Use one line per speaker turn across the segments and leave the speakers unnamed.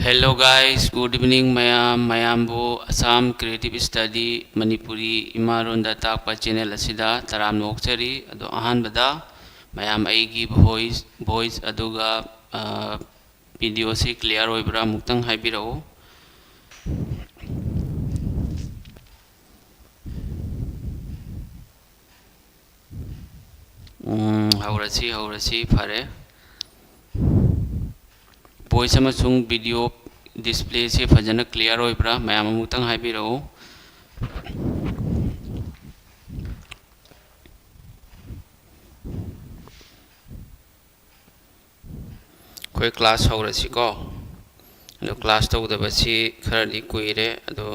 Hello guys, good evening mayambu Assam Creative Study Manipuri Imaronda takpa channel asida taram nokchari ado ahanbada mayam aigi voice aduga video se clear oibra muktang haibirao. Haurasi phare voice amasung video display se fajana clear oibra mayam muktang haibirao. कोई class होरसी को अदो class तौदबसी खरदी कुइरे अदो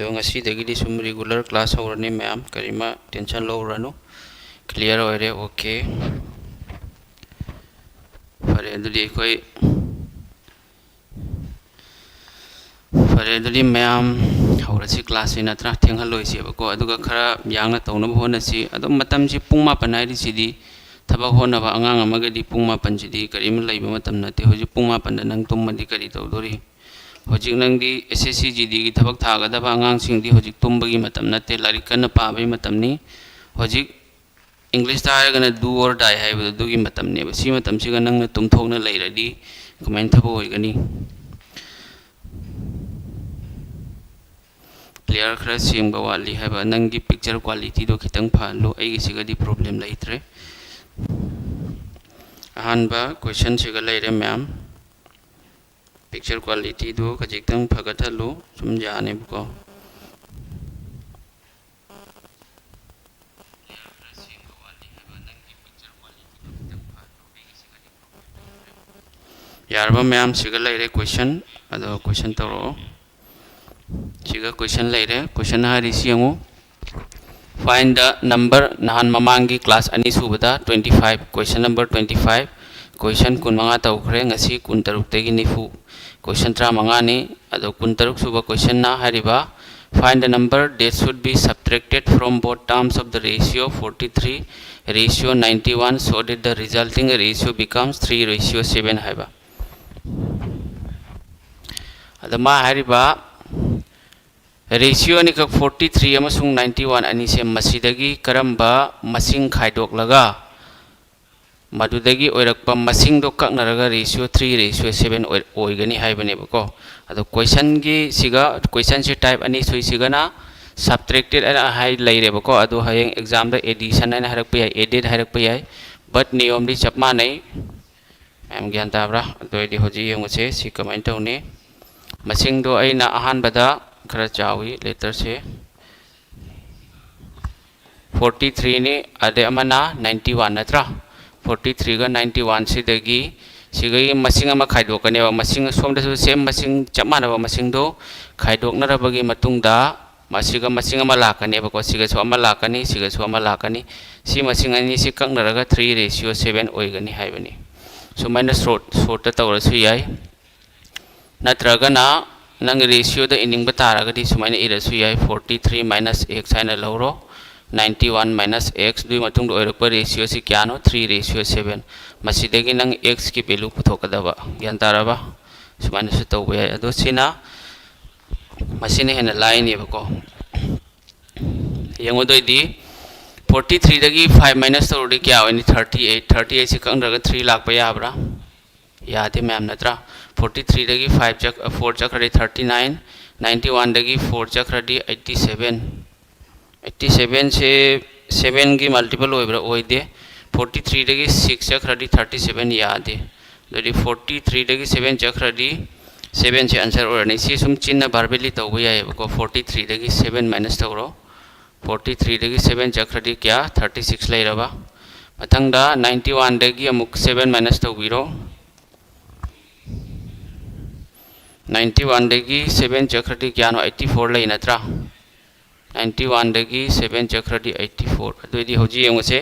ngasi sum regular class horani ma'am करीमा tension लौरनु clear होरे okay फरे अदुदी ma'am हौरसी class नत्रा थेंहलोइसेबको अदुगा खरा यांगना तौनब होनसी अदो मतमसी पुंग मापन हाइरिसिदी थबक होनब अंगांग अमगदी पुंग मापन सिदी करीम लैब मतम नते होजि पुंग मापन नंग तुममदी करी तौदोरी होजि नंगदी एसएससी जीडी की थबक थागदब अंगांग सिंगदी होजि तुमबगी मतम नते लारिक कन पाबई मतमनी होजि इंग्लिश तारगना डू और डाई हाइबदो दुगी मतमने बसी मतमसिगा नंगना तुमथोगना लैरदी कमाइन थबो होइगनी क्लियर खरा सेम वाली है नंगी पिक्चर क्वालिटी दो खितंग फालो ऐसी प्रॉब्लम लेट्रे अहानबा क्वेश्चन सिगा लेरे मैम पिक्चर क्वालिटी दो खजितंग फगथलो सुम जाने बको यारबा मैम सिगा लेरे क्वेश्चन अदो क्वेश्चन तरो सिगा क्वेश्चन लेरे क्वेश्चन हारिसियंगो फाइंड द नंबर नहान ममांगी क्लास अनि सुबदा 25 क्वेश्चन नंबर 25 क्वेश्चन कुनमंगा तौखरे ngasi 16 तगी निफु क्वेश्चन 35 नि अदो 16 सुबा क्वेश्चन ना हारिबा find the number that should be subtracted from both terms of the ratio 43 ratio 91 so that the resulting ratio becomes 3:7 हाइबा अदमा हारिबा ratio नि 43 अमसुंग 91 अनि से मसिदगी करंबा मसिंग खाइदोकलगा मदुदगी ओइरकपा मसिंग दो ककनरगा रेशियो 3:7 ओइगनी हाइबनेबको अदो क्वेश्चन गी सिगा क्वेश्चन से टाइप अनि सुइ सिगना सब्ट्रैक्टेड अना हाइ लैरेबको अदो हयेंग एग्जाम द एडिशन अना हरकप याय एडेड हरकप याय बट नियम दि चपमा नै एम ज्ञान ताब्रा अदोइदि होजि यंगसे सि कमेंट तौने मसिंग दो अइना अहान बदा खरा चावी लेटर से 43 ने अदे अमना 91 नत्रा 43 गा 91 सिदगी सिगई मसिंग अमा खाइदोकने मसिंग सोमदसु सेम मसिंग चमानबा मसिंग दो खाइदोकनरबगी मतुंगदा मसिगा मसिंग अमा लाकने बको सिगसु अमा लाकनी सिगसु अमा लाकनी सि मसिंग अनि सि ककनरगा 3:7 ओइगनी हाइबनी सुमाइना शॉर्ट तौरसु याय नत्रगना नंग रेशियो द इनिंग बतारगदी सुमाइना इरसु याय 43 माइनस x हाइना लौरो 91 माइनस x दुई मतुंग ओइरप रेशियो सि क्यानो 3:7 मसिदगी नंग x की वैल्यू पुथोकदबा ज्ञान तारबा सुमाइना सु तौबा याय अदो सिना मसिने हेना लाइन येबको यंगो दोइदी 43 दगी 5 माइनस तौरदि क्या ओइनी 38 सि कंगरगा 3 लाखपा याबरा यादे मैम नत्रा 43 दगी 5 चक 4 चक्रदी 39 91 दगी 4 चक्रदी 87 से 7 की मल्टीपल ओइब्रा ओइदे 43 दगी 6 चक्रदी 37 यादे दगी 43 दगी 7 चक्रदी 7 से आंसर ओरनी सी सुम चिन्ह बारबेली तौबा यायबको 43 दगी 7 माइनस तौरो 43 दगी 7 चक्रदी क्या 36 लैरबा मथंगदा 91 दगी अमुक 7 माइनस तौबिरो 91 दगी 7 चक्रदी क्या नो 84 लै नत्रा 91 दगी 7 चक्रदी 84 अदुइदि होजि यंगसे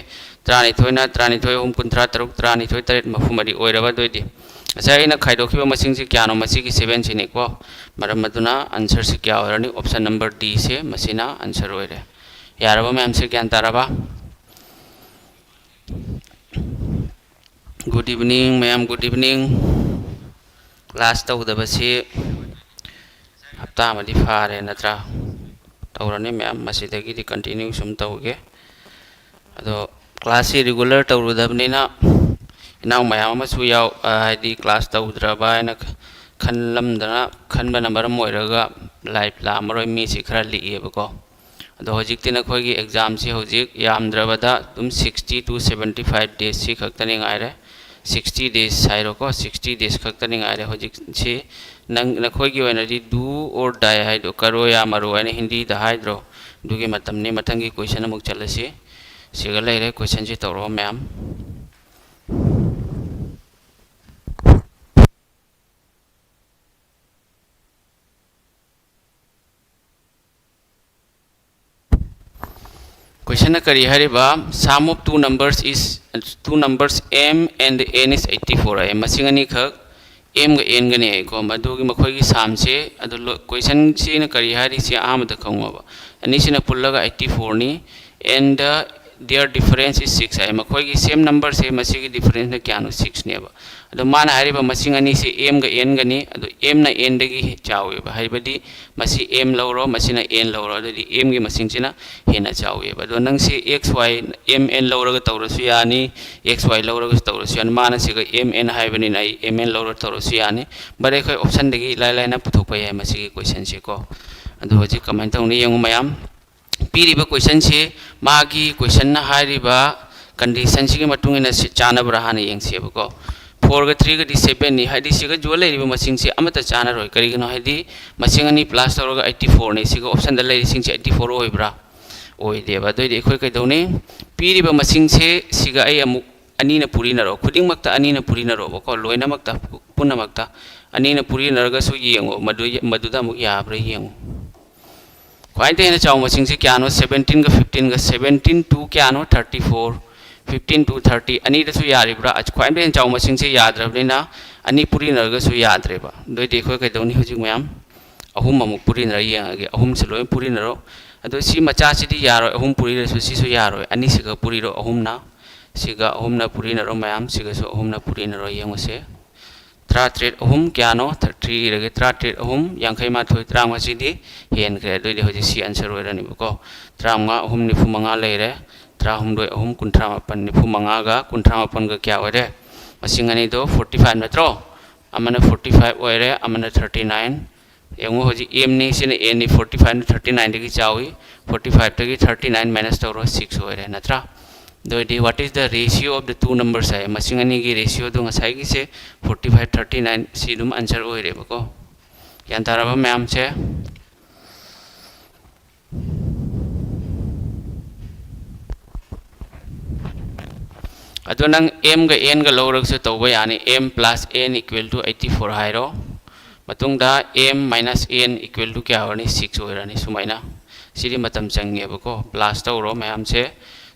39 ना 39 हम 53 39 तरत मफुमदि ओइरबा दोइदि असाइना खाइदोखिबा मसिंग से क्या नो मसि की 7 सिने को मरम मदुना आंसर से क्या ओरनी ऑप्शन नंबर डी से मसिना आंसर ओइरे यारबा मैम से ज्ञान तारबा good evening ma'am good evening class तौदबसी हफ्ता मदी फारे नत्रा तौरने मैम मसीदगी कंटिन्यू सुम तौगे अदो क्लास रेगुलर तौरुदबनिना इनाउ मैम अमसु याव हाइदी क्लास तौद्रबा हैना खनलमदना खनबना मरम ओइरगा लाइफ लामरोय मीसी खरा लिएबको अदो हजिकति नखोगी एग्जाम से हजिक यामद्रबदा तुम 60 to 75 days C खक्तनि गायरे 60 days हाइरोको 60 days खक्तनि गायरे हजिक से नंग नखोगी ओइनदि डू और डाई हाइदो करो या मरो हैना हिंदी दा हाइद्रो दुगी मतमनि मथंगी क्वेश्चन अमुक चलसी सिगा लेरे क्वेश्चन से तौरो ma'am Question kari hariba sum of two numbers is m and n is 84 ay masingani khak m ga n ga ne ko madugi makhoi gi sum se adu question si na kari hari si amada khongwa ani sina pullaga 84 ni and their difference is 6 ay makhoi gi same number se masigi difference na kya no 6 ne ba adu mana hariba masingani se m ga n ga ni adu m na n dagi chawe ba haibadi masi m lawro masina n lawro adu m gi masing sina hena chawe ba do nang se xy m n lawro ga tawrasu yani xy lawro ga tawrasu yani mana se ga m n haibani na m n lawro tawrasu yani bare khoi option dagi lai lai na puthok pa ya masigi question se ko adu hoji comment tawni yengu mayam piriba question se magi question na hariba condition sigi matungina se chana brahana yengse ba ko 4 ga 3 ga 7 ni hadi siga jo lai riba masing se amata chana roi kari gno hadi masing ani plus tawra ga 84 ni siga option da lai sing se 84 oi bra oi de ba doi de khoi kai doni piriba masing se siga ai amuk ani na puri na ro khuding makta ani na puri na ro ba ko loina makta punna makta ani na puri na ga su yengo madu da muk ya bra yengo kwai de na chaw masing se kya no 17 ga 15 ga 17 to kya no 34 15 to 30 ani da su yaribra aj khwai ben chaw masing se yadrabnina ani puri narga su yadreba doi de khoi kai doni hujik mayam ahum amuk puri nar yengage ahum se loi puri naro ado si macha si di yaro ahum puri su si su yaro ani siga puri ro ahum na siga ahum na puri naro mayam siga su ahum na puri naro yengose tratret ahum kya no 3 rage tratret ahum yangkhai ma thoi trang ma si di hen kre doi de hujik si answer oi rani ko trang ahum ni fu manga leire Trahumdoi ahum kuntra mapan ni phumanga ga kuntra mapan ga kya oire masingani do 45 natro amana 45 oire amana 39 yengu hoji m ni sine n ni 45 ni 39 degi chawi 45 tagi 39 minus tawro 6 oire natra do di what is the ratio of the two numbers hai masingani gi ratio do ngasai gi se 45 39 si dum answer oire bako yan taraba ma'am se अदो नंग m ga n ga lowrag su tawba yani m plus n equal to 84 hairo matungda m minus n equal to kya horani 6 hoirani sumaina siri matam change bako plus tawro mayam se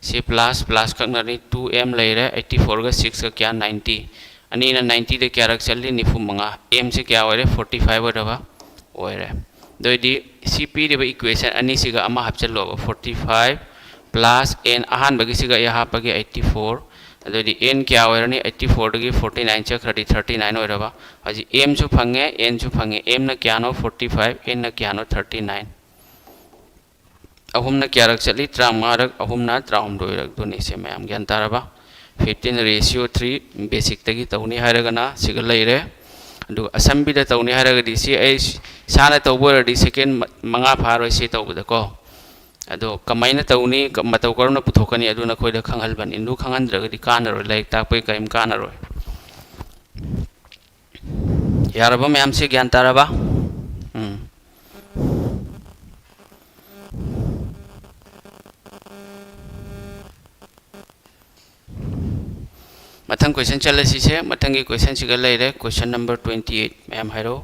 c plus plus kaknari 2m leire 84 ga 6 ga kya 90 ani na 90 de kya rak challi nifu manga m se kya hoire 45 hoiraba hoire doidi cp de equation ani siga ama hapchalo 45 plus n ahan bagi siga ya hapagi 84 अदि n क्या होइरनी 84 दगी 49 चक्रदी 39 होइरबा अजि m सु fungi n सु fungi m न क्या no 45 n न क्या no 39 अहुम न क्या रख चली त्रामारक अहुम न त्राम दोइरक दुनि से मैम ज्ञान तारबा 15 रेशियो 3 बेसिक तगी तौनी हारगना सिगल लेरे अदु असम्बी the तौनी हारगदि C A Sana तौबरदि second मंगा फारोय से तौबदको अदो कमाइना तौनी मतौ करना पुथोकनी अदुना खोइदा खंगहलबन इंदु खंगहनद्रगदि कानरो लाइक ताकपै काइम कानरो यारबा मैम से ज्ञान तारबा मथंग क्वेश्चन चलसी से मथंगी क्वेश्चन सिगा लेरे क्वेश्चन नंबर 28 मैम हाइरो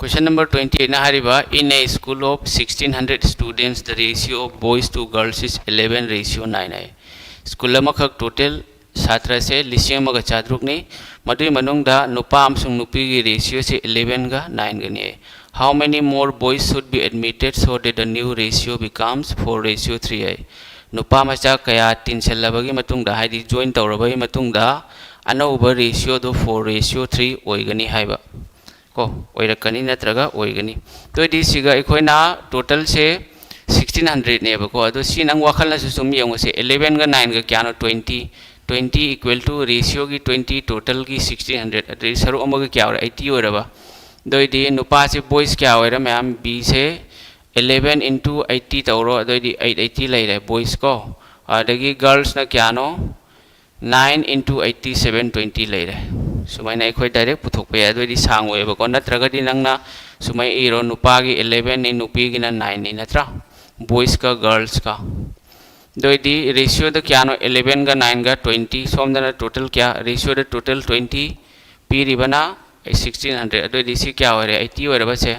Question number 28 na hariba in a school of 1600 students the ratio of boys to girls is 11:9 hai school ma khak total Sartre से लिसिंग मग चाद्रुकनी मदुई मनुंगदा नुपा अमसुंग नुपी की रेशियो से 11 गा 9 Ghani how many more boys should be admitted so that the new ratio becomes 4:3 है नुपा मचा कया तीन सेल्लबगी मतुंगदा हाइदि join तौरबगी मतुंगदा अनौबा ratio दो 4:3 ओइगनी हाइबा को ओइरकनी नत्रगा ओइगनी तो दि सिगा इखोइना टोटल से 1600 नेबको अदो सि नंग वाखल न सुम यंगसे 11 गा 9 गा क्यानो 20 इक्वल टू रेशियो की 20 टोटल की 1600 अदि सरो अमग क्या और 80 ओरबा दोइदि नुपा से बॉयज क्या ओइरा मैम बी से 11 into 80 तौरो दोइदि 880 लेरे बॉयज को अदगी गर्ल्स न क्यानो 9 into 80 720 लेरे सुमाइना इखोइ डायरेक्ट पुथोकपे अदोइदि सांग ओइबको नत्रगदि नंगना सुमाइ इरो नुपा की 11 नि नुपी की 9 नि नत्रा बॉयज का गर्ल्स का दोइदि रेशियो द क्यानो 11 का 9 का 20 सोमदना टोटल क्या रेशियो द टोटल 20 पीरिबना 1600 दोइदि सी क्या होरे 80 होरे बसे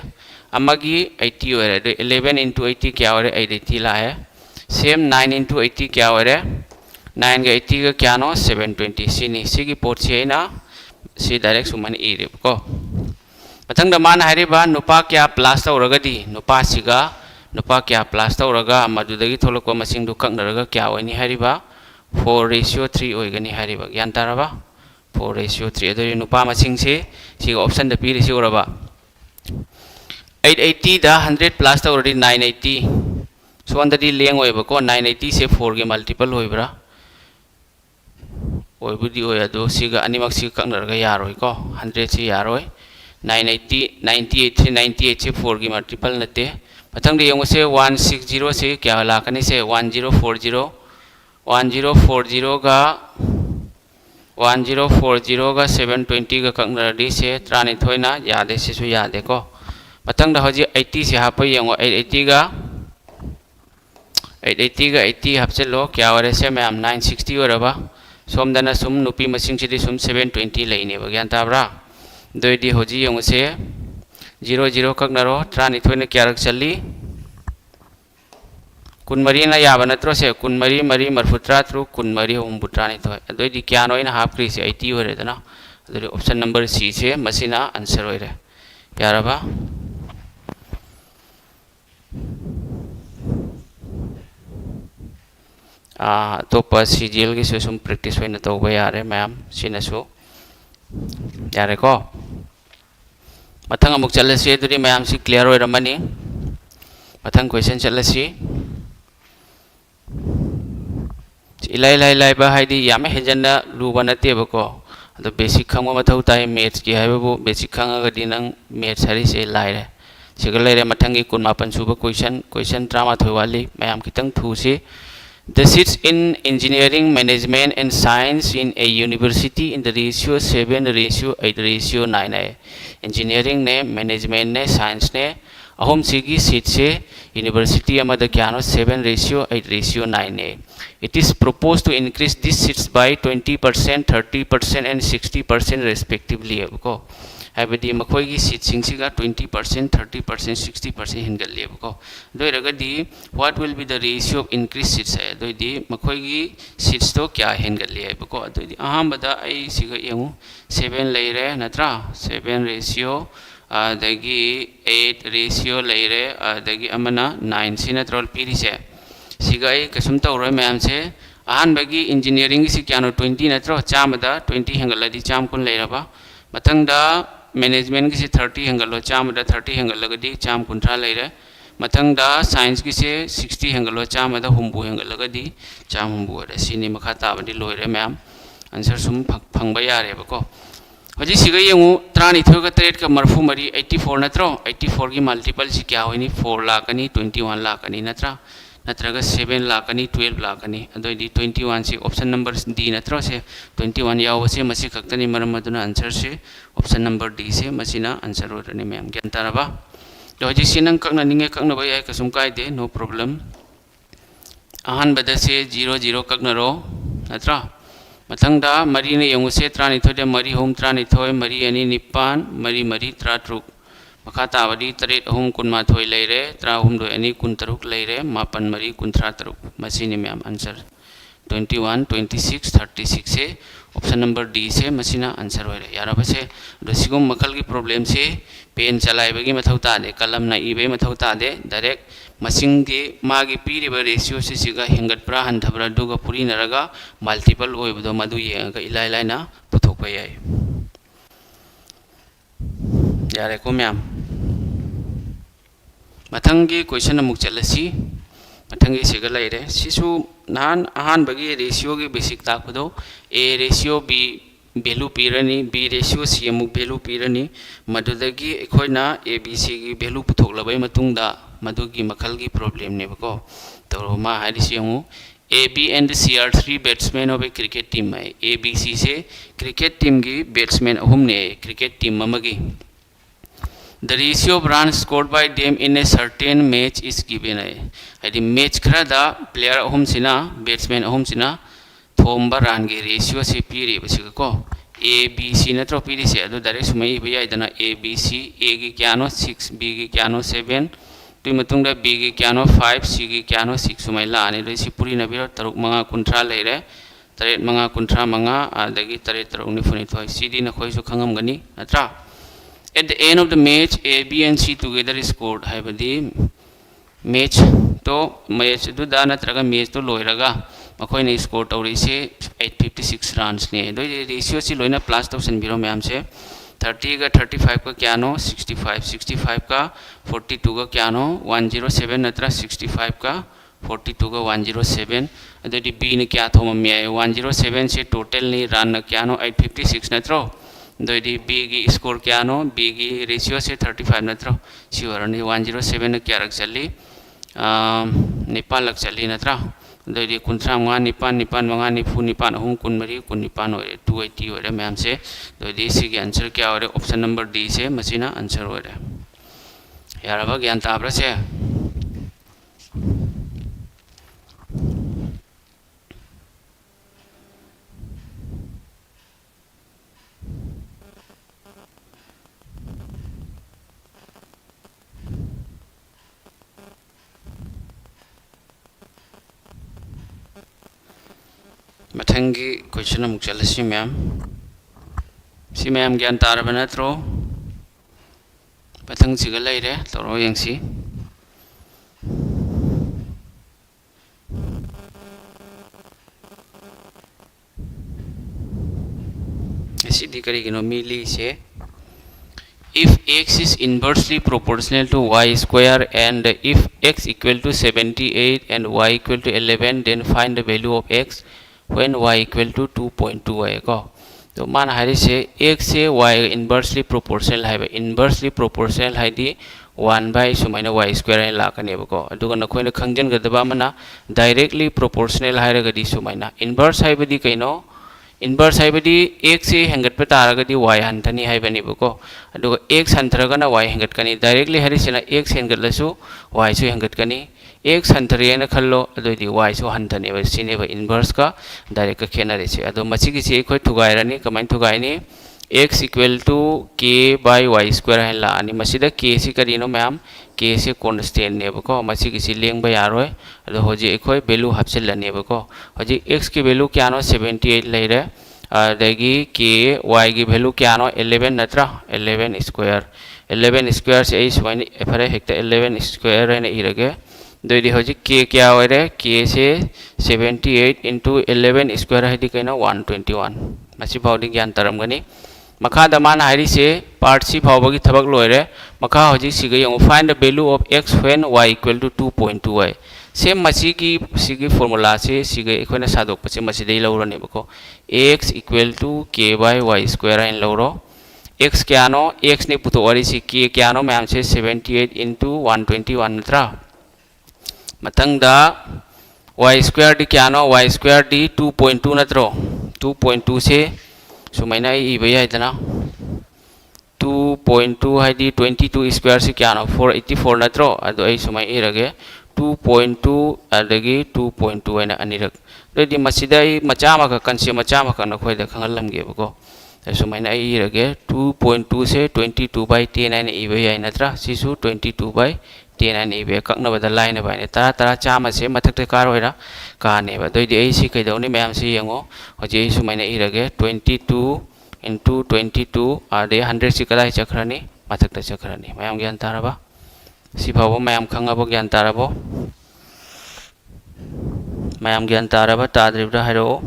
अमगी 80 होरे दो 11 into 80 क्या होरे 880 ला है सेम 9 into 80 क्या होरे 9 का 80 का क्यानो 720 सिनी सिगी पोट से ना सी डायरेक्ट सुमन इरे को मथंग मान हारिबा नुपा क्या प्लस तौरगदी नुपा सिगा नुपा क्या प्लस तौरगा मदुदगी थोलको मसिंग दु कंगरगा क्या ओइनी हारिबा 4:3 ओइगनी हारिबा ज्ञान तारबा 4:3 अदो नुपा मसिंग से सी ऑप्शन द पीरि सी ओरबा 880 दा 100 प्लस तौरदी 980 सोंददी लेंग ओइबको 980 से 4 के मल्टीपल होइब्रा ओइबुदी ओय अदो सिगा अनिमक सी कंगरगा यारोय को 100 से यारोय 980 98 98 से 4 की मल्टीपल नते मथंग दे यंग से 160 से क्या लाकनी से 1040 का 720 का कंगरदी से त्रानी थोइना यादे से सु यादे को मथंग द हजी 80 से हाप यंग 880 का 80 हपचलो क्या वरे से मैम 960 ओरबा सोमदना सुम नुपी मसिंग सिदि सुम 720 लेने बग्यान ताब्रा दोइदि होजी यंग से 00 ककनरो त्रानी थोइना क्या रख चली कुनमरी ना याबा नत्रो से कुनमरी मरी मरफुत्रा थ्रु कुनमरी हुमबुत्रानी थोय अदोइदि क्या नोइना हाफ क्री से 80 होरे दना अदोइ ऑप्शन नंबर सी से मसिना आंसर होइरे यारबा तो सीजीएल की सुम प्रैक्टिस होइना तौबा यारे मैम सिनसु यारे को मथंग अमुक चलसी अदुदि मैम सी क्लियर होइरमनी मथंग क्वेश्चन चलसी इलाई लाई लाई बा हाइदि यामे हेजन्ना लुबा नतेबको अदो बेसिक खंगो मथौ ताइ मैथ्स की हाइबो बेसिक खंगगदि नंग मैथ्स हारि से लाइरे सिगा लेरे मथंगी 19 सुबा क्वेश्चन 13 वाली ma'am खितंग थुसी The seats in engineering, management and science in a university in the ratio 7:8:9 है engineering ने management ने science ने अहम सिगी सीट से यूनिवर्सिटी अमद क्यानो 7:8:9 है It is proposed to increase these seats by 20%, 30% and 60% respectively है को हाइबदी मखोई सीट सिंगसिगा 20%, 30%, 60% हिंगलेबको दोइरगदी what will be the ratio of increase seats है दोइदी मखोई सीट्स तो क्या हिंगलेबको दोइदी अहमबदा आई सिगा यंगु 7 लेरे नत्रा 7 रेशियो अदगी 8 रेशियो लेरे अदगी अमना 9 सिना ट्रोल पीरिसे सिगा आई कसुम तौरो मैम से अहनबगी इंजीनियरिंग से क्यानो 20 नत्रो चामदा 20 हिंगलदी चाम कुन लेरबा मथंगदा मैनेजमेंट की से 30 हेंगलो चामदा 30 हेंगलगदी चाम कुंथ्रा लेरे मथंगदा साइंस की से 60 हेंगलो चामदा हुंबु हेंगलगदी चाम हुंबु रे सिनी मखा ताबदी लोइरे मैम आंसर सुम फंगबा यारेबको हजी सिगा यंगु 32 का 3 का मरफु मरी 84 नत्रो 84 की मल्टीपल से क्या होइनी 4 लाखनी 21 लाखनी नत्रा नत्रगा 7 लाखनी 12 लाखनी अदोइदी 21 से ऑप्शन नंबर डी नत्रो से 21 याव से मसी खक्तनी मरम मदुना आंसर से ऑप्शन नंबर डी से मसीना आंसर होरनी मैम ज्ञान तारबा तो हजी सिनंग कक्ना निंगे कक्ना बय कसुम कायदे नो प्रॉब्लम अहन बद से 00 कक्नरो नत्रा मथंगदा मरी ने यंगु से 32 दे मरी होम 32 मरी अनि निपान मरी मरी 33 मखा ताबदी 3 अहम कुनमाथोय लेरे 13 हुमदोय अनि 13 लेरे 9 मरी 13 मसीनी मैम आंसर 21 26 36 से ऑप्शन नंबर डी से मसीना आंसर होरे यारा बसे रसिगुम मखल की प्रॉब्लम से पेन चलाइबगी मथौ तादे कलम ना इबे मथौ तादे डायरेक्ट मसिंग की मागी पीरिबा रेशियो से सिगा हेंगतप्रा हंथब्रा दुगा पुरी नरगा मल्टीपल ओइबदो मदु येंगा इलाइ लाइना पुथोकपा याय यारे को मैम मथंगी क्वेश्चन अमुक चलसी मथंगी सिगा लाइरे सिसु नान आहान बगी रेशियो की बेसिक ताकदो ए रेशियो बी वैल्यू पीरनी बी रेशियो सी अमुक वैल्यू पीरनी मदुदगी एखोइना ए बी सी की वैल्यू पुथोकलबई मतुंगदा मदुगी मखल की प्रॉब्लम नेबको तो मा हारिसी यमु A B and C are 3 batsman of a cricket team है ए बी सी से क्रिकेट टीम की बैट्समैन अहुम ने क्रिकेट टीम ममगी The ratio of runs scored by them in a certain match is given है यदि match खरा दा प्लेयर अहुम सिना बैट्समैन अहुम सिना थोंबा रन की रेशियो से पीरी बसिक को ए बी सी नत्रो पीरी से अदो डायरेक्ट सुमई भैया इतना ए बी सी ए की क्यानो 6 बी की क्यानो 7 तुम मतुंगदा बी की क्यानो 5 सी की क्यानो 6 सुमई लाने रेसी पूरी नबीरो तरुक मंगा कुंट्रा लेरे तरेत मंगा कुंट्रा मंगा आदगी तरेत तरुक निफुनि थोय सीडी न खोइसु खंगम Ghani नत्रा At the end of the match, A, B and C together scored. है बदी match तो match तो दाना तरगा match तो लोइरगा मखोई ने score तो रेसे 856 runs ने दो रेशियो से लोइना प्लस तो संबिरो में हमसे 30 का 35 का क्या नो 65 का 42 का क्या नो 107 नत्रा 65 का 42 का 107 अदे B ने क्या थो मम्मी है 107 से टोटल ने रन क्या नो 856 नत्रो दोइदी बी की स्कोर क्या नो बी की रेशियो से 35 नत्रो सिवर ने 107 ने क्या रख चली निपान लग चली नत्रा दोइदी कुंट्रा मंगा निपान मंगा निफु निपान अहुम कुनमरी कुन निपान होरे 280 होरे मैम से दोइदी इसी के आंसर क्या होरे ऑप्शन नंबर डी से मसीना आंसर होरे यार अब ज्ञान ताब्रा से मथंगी क्वेश्चन अमुक चलसी मैम सी मैम ज्ञान तारब नत्रो मथंग सिगा लैरे तोरो यंगसी सिद्धि करिगिनो मिली से if x is inversely proportional to y square and if x equal to 78 and y equal to 11 then find the value of x when y equal to 2.2 है को तो मान हारी से x से y inversely proportional है inversely proportional है दी 1 by सुमाइना y square है लाकने बको अदुगा नखोइना खंजन गदबा मना directly proportional है रगदी सुमाइना inverse है बदी कइनो inverse है बदी x से हेंगत पे तारगदी y हंतनी है बनी बको अदुगा x हंतरगना y हेंगत कनी directly हारी सेना x हेंगत लसु y सु हेंगत कनी x हंतरे न खल्लो अदोदी y सु हंतने ब सिने ब इनवर्स का डायरेक्ट का खेनरे से अदो मची किसी एक थुगायरनी कमेंट थुगायनी x equal to k by y square है ला अनि मसीदा k से करिनो मैम k से कांस्टेंट ने बको मची किसी लेंग ब यारोय अदो होजी एखोय वैल्यू हपसेल लने बको होजी x की वैल्यू क्या नो 78 लेरे अदगी k y की वैल्यू क्या नो 11 नत्रा 11 स्क्वायर से इस वाइन एफरे हेक्टर 11 स्क्वायर है न इरगे दोइदी होजी k क्या हो रे k से 78 into 11 स्क्वायर है दी कइना 121 मसी भावदी ज्ञान तरम गनी मखा दमान हारी से पार्ट सी भावबगी थबक लोइरे मखा होजी सिगे यंग find the value of x when y equal to 2.2 है सेम मसी की फार्मूला से सिगे एखोना सादोक पसे मसी दे लौरने बको x equal to k by y square है लौरो x क्या नो x ने पुतो वारी सी k क्या नो मैम से 78 into 121 नत्रा मतंगदा y स्क्वायर डी क्या नो y स्क्वायर डी 2.2 नत्रो 2.2 से सुमाइना इबया इतना 2.2 है दी 22 स्क्वायर से क्या नो 484 नत्रो अदो आई सुमाइ इरगे 2.2 अदगी 2.2 है ना अनिरक रेडी मसीदा मचा मका कंसे मचा मका न खोइदा खंगलमगे बको सुमाइना इरगे 2.2 से 22 by 10 है ना इबया नत्रा Sissu 22 by 10 ani be kakna bada line ba ne tara tara chama se mathak te kar oira ka ne ba doi di ai si kai dawni mayam si yengo hoji ai su maina irage 22 into 22 ade 100 si kadai chakhrani mathak te chakhrani mayam gyan taraba si phabo mayam khangabo gyan tarabo mayam gyan taraba tadribra hairo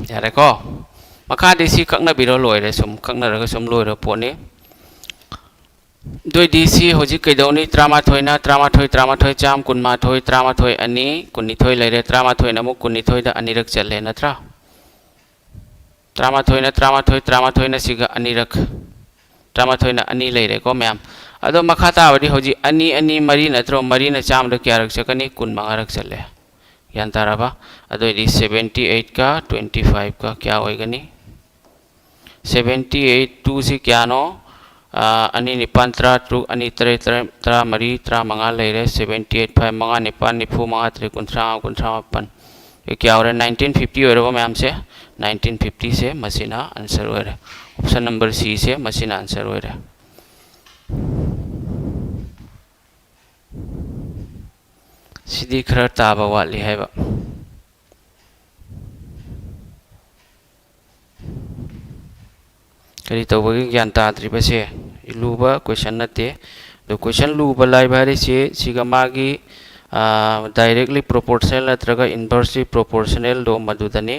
yare ko makha de si kakna biro loire sum kakna raga sum loire poni doi di si hoji kai dawni trama thoina cham kunma thoi trama thoi ani kunni thoi leire trama thoi namu kunni thoi da anirak challe natra trama thoi na siga anirak trama thoi na ani leire ko myam ado makha ta badi hoji ani mari natro mari na cham da kya rak chakani kun mangarak challe yan taraba ado di 78 ka 25 ka kya hoigani 78 2 si kya no ani nipan tra tru ani tre tra mari tra manga leire 78 5 manga nipan nipu manga tre kuntra pan ये क्या हो रहा है 1950 हो रहा है ma'am से 1950 से मशीना आंसर हो रहा है ऑप्शन नंबर सी से मशीना आंसर हो रहा है सीधी खर ताबा वाली है बा करी तो वही ज्ञान ताद्री बसे लूबा क्वेश्चन नते तो क्वेश्चन लूबा लाई बारे से सिगमागी डायरेक्टली प्रोपोर्शनल नत्रगा इनवर्सली प्रोपोर्शनल दो मधुदने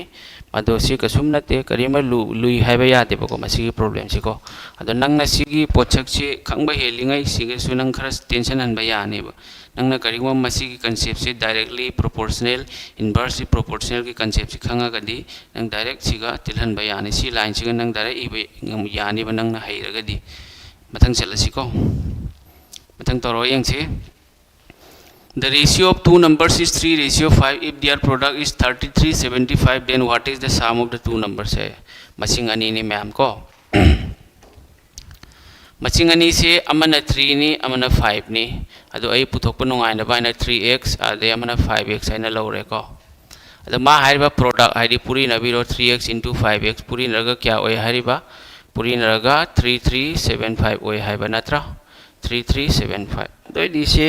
मधुसी कसुम नते करीमा लुई हाइबा यादे बको मसिगी प्रॉब्लम सिको अदो नंगना सिगी पोचक से खंगबा हेलिंgai सिगे सुनंग खरा टेंशन हनबा याने बा नंगना करीमा मसिगी कांसेप्ट से डायरेक्टली प्रोपोर्शनल इनवर्सली प्रोपोर्शनल की कांसेप्ट से खंगा गदी नंग डायरेक्ट सिगा तिलहनबा याने सी लाइन सिगा नंग डायरेक्ट इबे याने बा नंगना हाइरगदी मथंग चलसिको मथंग तोरो यंगसे The ratio of two numbers is 3:5. If their product is 33:75, then what is the sum of the two numbers? है मशीन अनी ने मैम को मशीन अनी से अमना 3 नी अमना 5 नी अदो आई पुथोक पर नोंगाइन दबा ना 3x आदे अमना 5x है ना लोरे को अदो मा हारिबा प्रोडक्ट हारि पूरी नबीरो 3x into 5x पूरी नरगा क्या ओए हारिबा पूरी नरगा 3375 ओए हारिबा नत्रा 3375 दो दिसे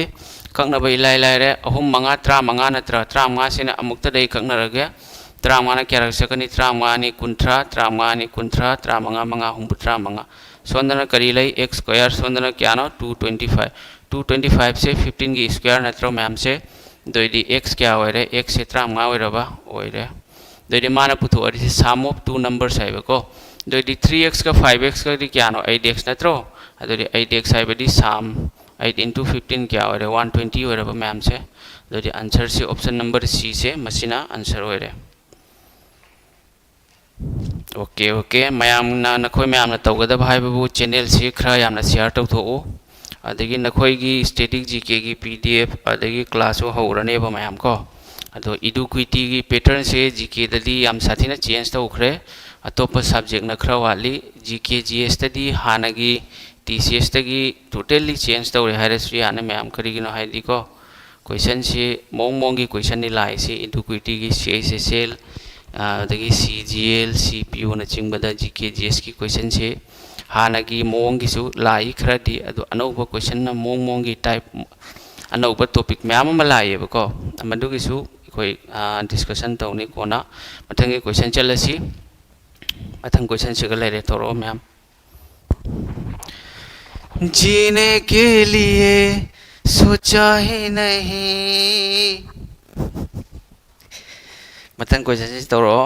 kakna bai lai lai re ahum manga tra manga na tra manga sina amukta dai kakna rage tra manga na kya sakani tra manga ni kuntra tra manga hum tra manga sondana kari lai x square sondana kya no 225 se 15 ki square na tro ma'am se doi di x kya hoy re x se tra manga hoy raba hoy re doi di mana putho ari se sum of two numbers hai ko doi di 3x ka 5x ka di kya no 8x na tro adoi di 8x hai di sum 8 into 15 क्या हो रहा है 120 हो रहा है ma'am से तो ये आंसर से ऑप्शन नंबर सी से मशीना आंसर हो रहा है ओके मैम ना नखोई मैम ना तौगदा भाई बाबू चैनल से खरा याम ना शेयर तौथो अदगी नखोई की स्टैटिक जीके की पीडीएफ अदगी क्लास हो रने बा मैम को अदो इडुक्विटी की पैटर्न से जीके दली याम साथी ना चेंज तौखरे अतोप सब्जेक्ट ना खरा वाली जीके जीएस तदी हानगी TCS तगी टोटली चेंज तौरे हाइरसरी आने मैम करिगिनो हाइदिको क्वेश्चन से मोंग की क्वेश्चन नि लाई से इडुक्विटी की CSSL दगी CGL CPU ना चिंगबदा GK GS की क्वेश्चन से हानगी मोंग की सु लाई खरादी अदो अनौब क्वेश्चन ना मोंग की टाइप अनौब टॉपिक मैम मा लाई बको अमदु की सु कोई डिस्कशन तौनी कोना मथंगी क्वेश्चन चलसी मथंग क्वेश्चन से गले तोरो मैम जीने के लिए सोचा ही नहीं मतन क्वेश्चन से तोरो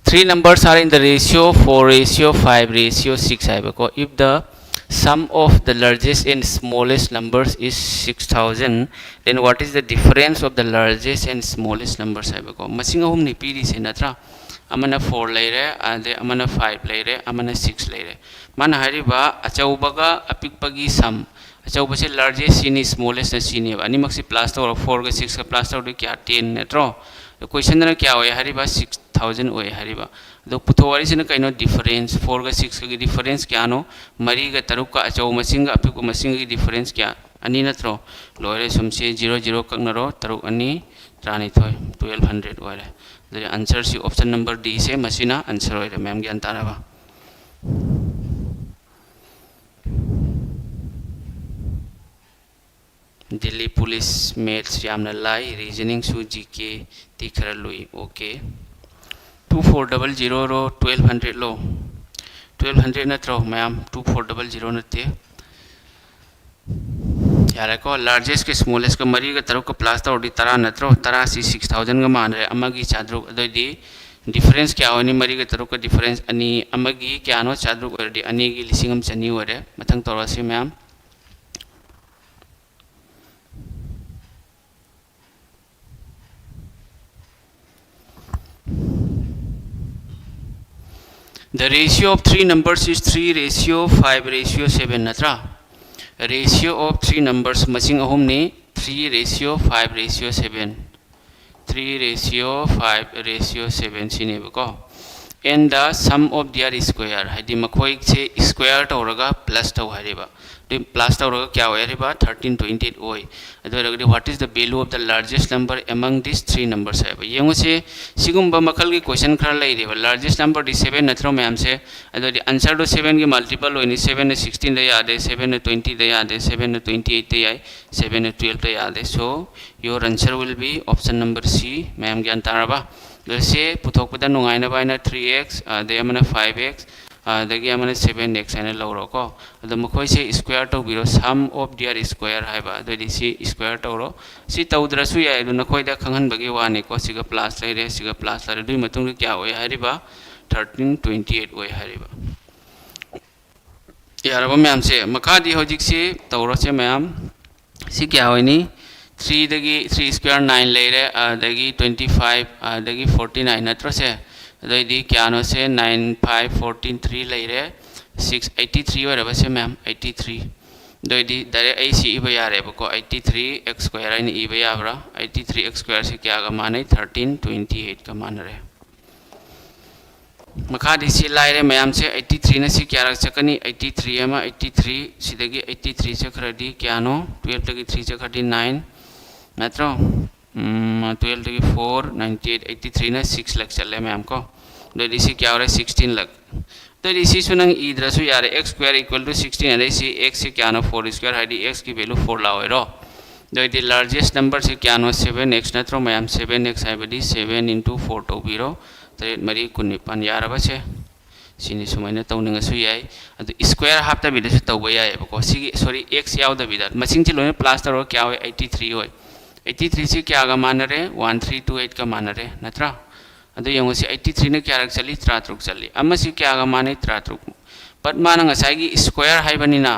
3 numbers are in the ratio 4:5:6 है बको if the sum of the largest and smallest numbers is 6000 then what is the difference of the largest and smallest numbers है बको मसिंग हम नि पीरी से नत्रा अमना 4 लेरे आदे अमना 5 लेरे अमना 6 लेरे मन हरिबा अचौबगा अपिकपगी सम अचौब से लार्जेस्ट सिनी स्मॉलेस्ट सिनी अनि मक्सी प्लस तो 4 का 6 का प्लस तो क्या 10 नेट्रो क्वेश्चन ना क्या होय हरिबा 6000 होय हरिबा दो पुथोवारी से कइनो डिफरेंस 4 का 6 का डिफरेंस क्या नो मरी का तरुक का अचौ मसिंग अपिक मसिंग की डिफरेंस क्या अनि नत्रो लोरे सुमसे 00 ककनरो तरुक अनि रानी थोय 1200 होय रे answer C option number D से मसीना आंसर होय रे मैम ज्ञान ताराबा Delhi Police Maths yamna lai, Reasoning su GK ti khara lui. Okay. 2400 ro 1200 lo. 1200 na tro ma'am 2400 na te. यारे को लार्जेस्ट के स्मॉलेस्ट को मरी का तरफ को प्लस तो उड़ी तरह न तरो तरह सी 6000 का मान रहे अमगी चादरू अदोदी डिफरेंस क्या होनी मरी का तरफ का डिफरेंस अनि अमगी क्या नो चादरू उड़ी अनि की लिसिंग हम चनी हो रहे मथंग तोरा से ma'am The ratio of three numbers is 3:5:7 natra. Ratio of three numbers masing ahum ni 3:5:7. 3:5:7 sini bako. And the sum of their square. Hadi makoi se square tauraga plus tau hariba. The plus tauraga kya hoya hariba 1328 oi. What is the value of the largest number among these three numbers? Yengu se sigumba makal ki question khara lai riba. Largest number is 7 nathro ma'am se. The answer to 7 ki multiple hoini 7 is 16 da yaad 7 is 20 da yaad 7 is 28 da yaad 7 is 12 da yaad. So your answer will be option number C. Ma'am gyan taraba. से पुथोक पदा नुंगाइना बाइना 3x दे अमना 5x दगी अमना 7x आने लौरो को अद मखोई से square तो बिरो sum of their square हाइबा ददी सी स्क्वायर तौरो सी तौद्रसु याय दु नखोई दा खंगन बगी वाने को सिगा प्लस लेरे सिगा प्लस लारे दुई मतुंग क्या होय हारिबा 1328 होय हारिबा यारबो मैम से मखादी होजिक से तौरो से मैम सी क्या होयनी 3 दगी 3 square 9 लेरे दगी 25 दगी 49 नत्र से दगी क्या नो से 9 5 14 3 लेरे 6 83 वाला बस मैम 83 दगी दरे ऐसी इबा यारे बको 83 x square आइन इबा याबरा 83 x square से क्या का मान है 1328 का मान रहे मखादी सी लाइरे मैम से 83 ने सी क्या रख सकनी 83 एमा 83 सीधगी 83 से खरदी क्या नो 12 दगी 3 से खरदी 9 नत्रो 12 दगी 4 98 83 ने 6 लाख चले मैम को दो डी सी क्या हो रहा है 16 लाख तो डी सी सुनंग इधर सु यार x स्क्वायर इक्वल टू 16 है सी x से क्या नो 4 स्क्वायर है डी x की वैल्यू 4 लाओ है रो दो डी लार्जेस्ट नंबर से क्या नो 7x नत्रो मैम 7x है बड़ी 7 into 4 तो बिरो तो मरी कुन्नीपान यार बस है सिनी सुमाइना तौनिंग सु याय अदु स्क्वायर हाफ ता बिदे तौ बयाय बको सी सॉरी x याव द बिदा मसिंग छि लोने प्लस तरो क्या होय 83 होय 83 से क्या का मान रहे 1328 का मान रहे नत्रा अदु यंग से 83 ने क्या रख चली त्रात्रुक चली अम से क्या का मान त्रात्रुक बट मान ngसाई स्क्वायर हाइबनिना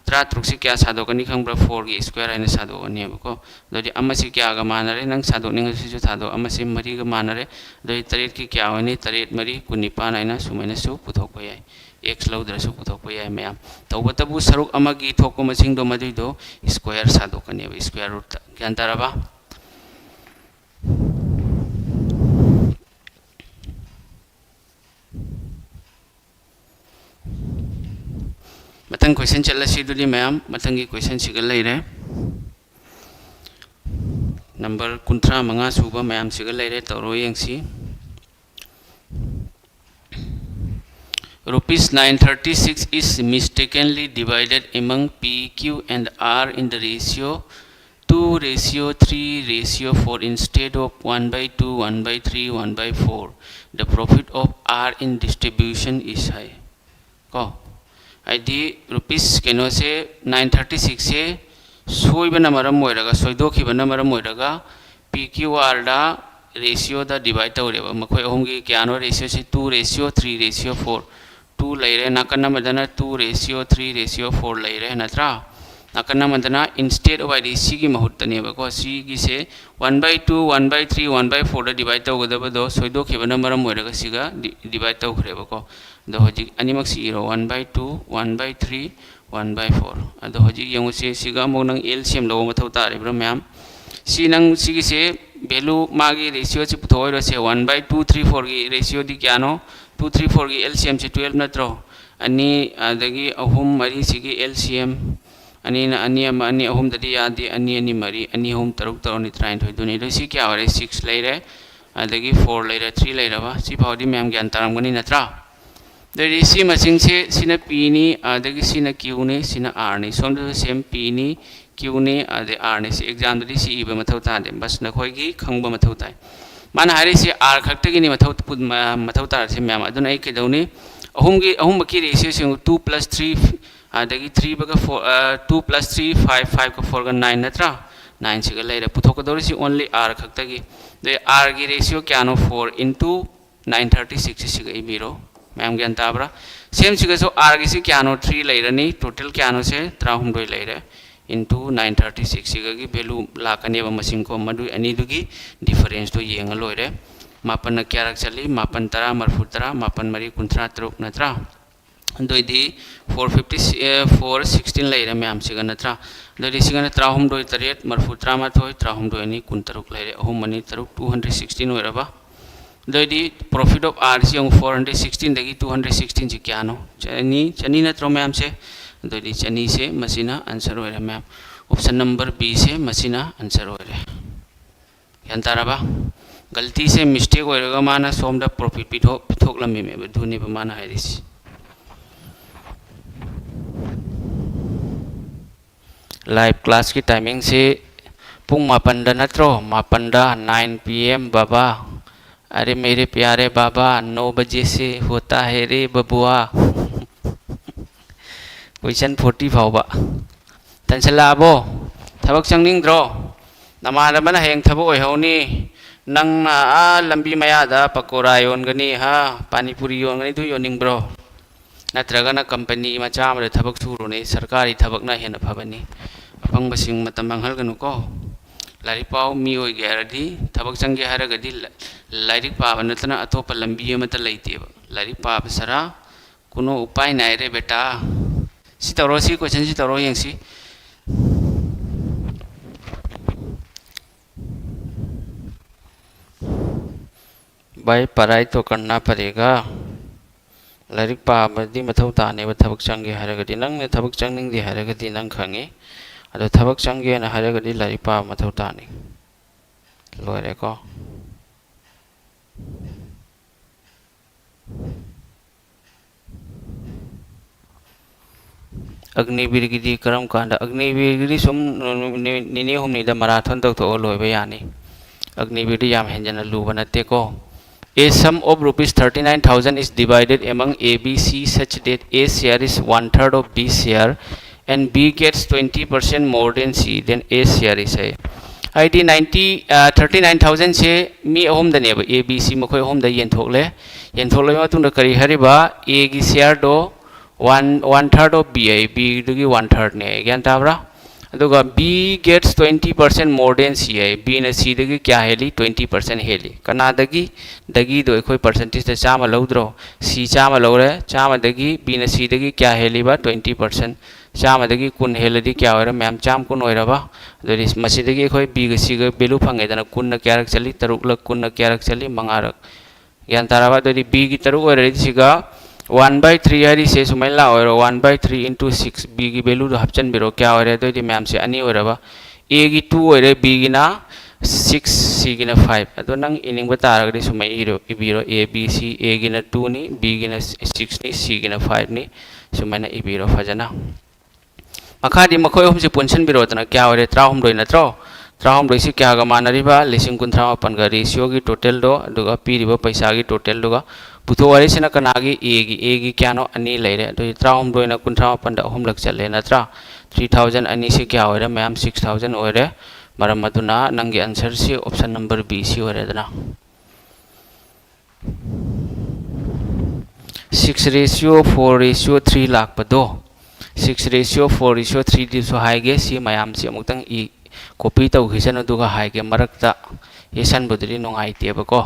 त्रात्रुक से क्या सादोकनी खंब्रा 4 की स्क्वायर आइना सादोकनी बको ददि अम से क्या का मान रहे नंग सादोकनिंग से जो थादो अम से मरी का मान रहे ददि तरेट की क्या होनी तरेट मरी कुनिपान आइना सुमैना सु पुथोक पयाय x लौद्रसु पुथोक पयाय मैम तौबतबु सरुक अमगी थोको मसिंग दो मदि दो स्क्वायर सादोकनी स्क्वायर रूट ज्ञान ताराबा मतंग क्वेश्चन चल सी दुली मैम मतंगी क्वेश्चन सिगल लेरे नंबर 35 सुबा मैम सिगल लेरे तौरो यंगसी Rupees 936 is mistakenly divided among P, Q and R in the ratio 2:3:4 instead of 1/2, 1/3, 1/4. The profit of R in distribution is high. को ID rupees केनो से 936 से सोई बना मरम मोइरगा सोई दो की बना मरम मोइरगा PQR दा रेशियो दा डिवाइड तौरेबा मखोय होंगे क्यानो रेशियो से 2:3:4 2 लेरे नाकन्ना मदना 2:3:4 लेरे नत्रा नाकन्ना मदना इंस्टेड ऑफ आईडी सी की महत्तने बको सी की से 1/2 1/3 1/4 दा डिवाइड तौगदब दो सोइदो खेबना मरम मोइरगा सिगा डिवाइड तौखरे बको दो हजि अनिमक सी 1/2 1/3 1/4 अदो हजि यंगु से सिगा मोनंग एलसीएम लो मथौ तारेब्रा मैम सी नंग सी की से वैल्यू मागी रेशियो से पुथोइरो से 1/234 की रेशियो दी क्यानो 234 की एलसीएम से 12 नत्रो अनि अदगी अहुम मरी सिगी एलसीएम अनि अनि अनि अहुम ददी यादी अनि अनि मरी अनि अहुम तरुक तरोनी ट्राइन थोइ दुनी दो सी क्या होरे 6 लेरे अदगी 4 लेरे 3 लेरे बा सी फाउदी मैम ज्ञान तारमगनी नत्रा Dari si masing se sina p ni adagi sina q ni sina r ni som da sem p ni q ni ade r ni si exam da si iba mathau ta de bas na khoi gi khangba mathau tai mana hari si r khakta gi ni mathau ta se myam aduna ai ke dauni ahum ki ratio sing 2 plus 3 adagi 3 baga 4 2 plus 3 5 5 ka 4 ga 9 natra 9 si ga leira puthok ka dori si only r khakta gi de r gi ratio kya no 4 into 936 si ga ibiro ma'am ज्ञान ताब्रा same सिगा so are की सी क्या no 3 लेरनी total क्या no से 300 लेरे into 936 सिगा की value लाकने व machine को मधु अनि दुगी डिफरेंस तो येंग लोरे मापन क्या रख चली मापन तरा मरफु तरा मापन मरी कुंत्रा तरुक नत्रा दोइदी 416 लेरे मैम सिगा नत्रा दोइदी सिगा नत्रा हम दोइ तरेट मरफु तरा माथोय तरा हम दोइ नि कुंतरुक लेरे हम मनी तरुक 216 होरबा दोइदी प्रॉफिट ऑफ आर सी 416 दगी 216 जी क्या नो चनी नत्रो मैम से दोइदी चनी से मसीना आंसर होरे मैम ऑप्शन नंबर बी से मसीना आंसर होरे यान ताराबा गलती से मिस्टेक होरेगा माना सोमदा प्रॉफिट पिथोक लम्बी में धुनी बमाना है दिस लाइव क्लास की टाइमिंग से पुंग मापंडा नत्रो मापंडा 9 PM बाबा अरे मेरे प्यारे बाबा 9 बजे से होता है रे बबुआ क्वेश्चन 40 फाउबा तनसलाबो थबक चंगनिंद्रो नमानबना हेंग थबो ओइहौनी नंगना लंबी मयादा पकोड़ा योनगनी हा पानीपुरी योनगनी दु योनिंग्ब्रो नत्रगना कंपनी मचा अमरे थबक सुरोने सरकारी थबकना हेन फबनी अफंगबसिंग मतम मंगलगनुको लाइक पाव मी हो गयारदी थबक चंगे हरगदी लाइक पाव नतना अतोप लंबी मत लेतेब लाइक पाव सरा कुनो उपाय नाय रे बेटा सी तरो सी क्वेश्चन सी तरो यंगसी भाई पढ़ाई तो करना पड़ेगा लाइक पाबदी मथौ ताने थबक चंगे हरगदी नंग थबक चंगनिंग दि हरगदी नंग खंगे अदो थबक चंगे न हरगदी लाइक पाब मथौ ताने लोरे को अग्निवीर की करम कांड अग्निवीर की सुम निने हमनी द मैराथन तक तो लोइबे यानी अग्निवीर याम हेंजन लुब नते को A sum of rupees 39,000 is divided among A, B, C such that A share is 1/3 of B share and B gets 20% more than C, then A share is A. ID 39,000 से मी अहम दनेब A, B, C मखोय अहम the येंथोले मतुंग the करी Hariba A की share दो 1/3 of B है B दुगी 1/3 ने ज्ञान ताब्रा अदुगा B gets 20% more than C है B ने C दगी क्या हेली 20% हेली कना दगी दो कोई परसेंटेज द चामा लौद्रो C चामा लौरे चामा दगी B ने C दगी क्या हेली बा 20% चामा दगी कुन हेलदी क्या होरे मैम चाम कुन होइरबा दरी मसी दगी कोई B ग C ग बेलु फंगे दना कुन न क्या रख चली तरुक लक कुन न क्या रख चली मंगारक ज्ञान ताराबा दरी B की तरुक होरे सिगा 1/3 हरी से सुमेला और 1/3 into 6 B की वैल्यू हपचन बिरो क्या हो रहा है तो ये मैम से अनी हो रहा A की 2 हो रहा B की ना 6 C की ना 5 तो नंग इनिंग बता रहा है सुमे इबिरो A B C A की ना 2 नी B की ना 6 नी C की ना 5 नी सुमे ना इबिरो फजना मखादी मखोय हम से पुंसन बिरो तना क्या हो रहा है त्राहम दोई ना त्राहम दोई से क्या गमानरिबा लिसिंग कुंथ्रा अपन का रेशियो की टोटल दो दुगा पीरिबा पैसा की टोटल दुगा पुथोवारी से कनागी A की क्या नो अनी लेरे तो त्राहम दोई ना कुंथ्रा अपन दा अहम लग चले नत्रा 3000 अनी से क्या हो रहा मैम 6000 हो रहा मरम मधुना नंगे आंसर से ऑप्शन नंबर B सी हो रहा 6:4:3 लाख पदो 6:4:3 दिसो हाइगे सी मयाम से अमुक्तंग ई कॉपी तो घिसन अदुगा हाइगे मरकता येसन बुदरी नोंगाइतेबको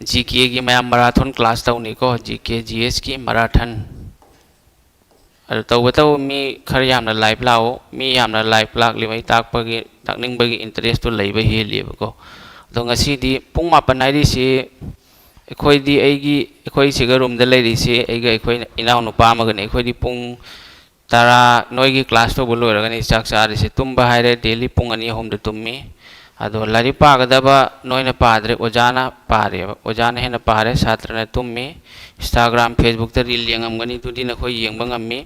GK की मैम मैराथन क्लास तौनी को GK GS की मैराथन तब बताओ मी खर यामना लाइव लाओ मी यामना लाइव लाक्लिमै ताकपगी ताकनिंगबगी इंटरेस्ट तो लेबे हेलिबको तो ngasi पुंग मापन नाइरिसी अखोइदी अखोइ सिगा रूम द लेरिसी अखोइ इनाउ नुपा मगने अखोइदी पुंग तारा नोइगी क्लास तो बोलोरगनी चाक चारिसी तुम्बा हाइरे डेली पुंग अनि होम द तुम्मी अदो लारी पागदबा नोइना पादरे ओजाना पारे ओजाना हेना पारे छात्रना तुम्मी इंस्टाग्राम फेसबुक त रील यंगमगनी तुदी नखोय यंगबा ngammi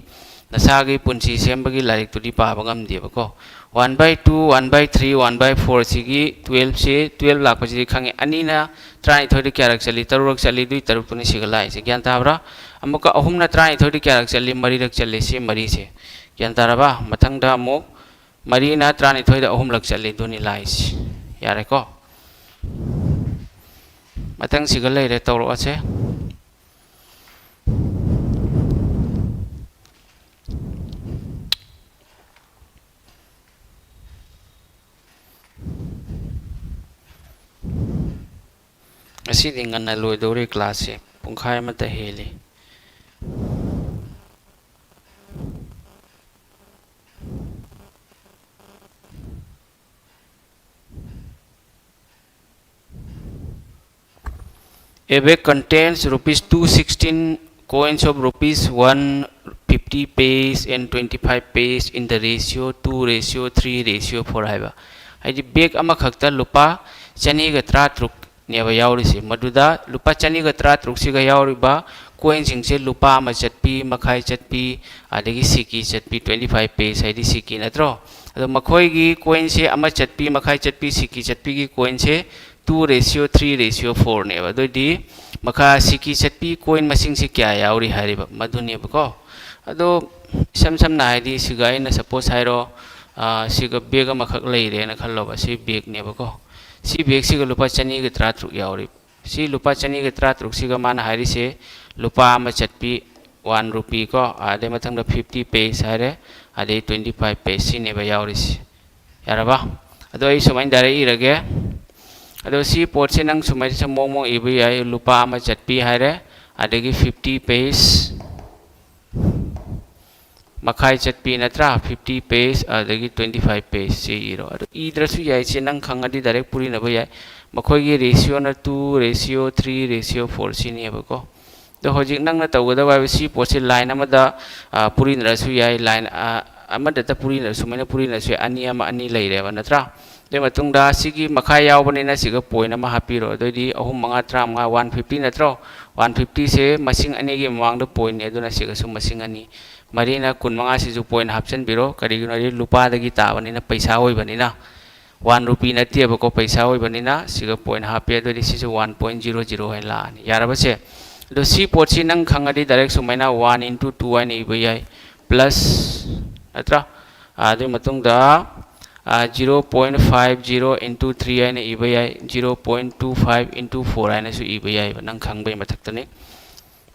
नसागी पुंसी सेमबगी लारिक तुदी पाबा ngamdebako 1/2 1/3 1/4 सिगी 12 से 12 लाखपसी खंगे अनीना ट्राई थोड़ी क्यारक चली तरुरक चली दुई तरुक तुनी सिगलाई से ज्ञान ताबरा अमुक अहुमना ट्राई थोड़ी क्यारक चली मरीरक चली से मरी से ज्ञान तारबा मथंगदा अमुक मरीना ट्राई थोड़ी अहुमलक चली दुनी लाइस यारे को मथंग सिगलाई रे तौरो असे असीदी ngana loidori class se pungkhai amata heli a bag contains rupees 216 coins of rupees 150 paise and 25 paise in the ratio 2:3:4 haiba haidi bag ama khakta lupa chani ga tra truk नेबा यावरिसे मदुदा लुपा चनी ग त्रा त्रुक्सी ग यावरिबा कोइन सिंगसे लुपा मा चटपी मखाई चटपी आदेगी सिकी चटपी 25 pace हाइदी सिकी नत्रो अदो मखोइगी coin से अमा चटपी मखाई चटपी सिकी चटपी की कोइन से 2:3:4 नेबा दोदी मखा सिकी चटपी कोइन मसिंग से क्या यावरि हारिबा मदुनेबको अदो सम सम ना हाइदी सिगाइ ना सपोज हाइरो सिगा बेग मखक लैरे ना खल्लोबा सि बेग नेबको सी बेग से लुपा चनी के त्रा त्रुक यावरी सी लुपा चनी के त्रा त्रुक से मान हारी से लुपा अमा चटपी 1 रुपी को आदे मथंग 50 पेस हारे आदे 25 पेस सी नेबा यावरी से यारबा अदो आई सुमाइन दारे इरगे अदो सी पोट से नंग सुमाइन से मोमो इबी आई लुपा अमा चटपी हारे आदे की 50 पेस मखाई चटपी नत्रा 50 पेस अदगी 25 पेस से इरो अदो इद्रसु याइ से नंग खंगदी डायरेक्ट पुरी नबो याइ मखोइगी रेशियो न 2:3:4 सिनी हबको दो होजिक नंग न तौगदा वाइ सी पोसे लाइन अमदा पुरी नरसु याइ लाइन अमदा त पुरी नरसु मैना पुरी नरसु अनि अमा अनि लैरेबा नत्रा दे मतुंगदा सिगी मखाई यावबनिना सिगा पॉइंट अमा हापिरो दोदी अहुम मंगा त्रा मंगा 150 नत्रो 150 से मसिंग अनि गे मांगदा पॉइंट ने दोना सिगा सु मसिंग अनि मरीना कुन मंगा सिजु पॉइंट हापसन बिरो करिगिनो रे लुपा दगी ताबनिना पैसा होइबनिना 1 रुपी नतियबको पैसा होइबनिना सिगा पॉइंट हापे दोदी सिजु 1.00 हैला यारबसे दो सी पोची नंग खंगदी डायरेक्ट सुमाइना 1/2 आइन इबयाइ प्लस अत्रा आदि मतुंगदा 0.50 into 3 आइन इबयाइ 0.25 into 4 आइन सु इबयाइ नंग खंगबै मथक्तने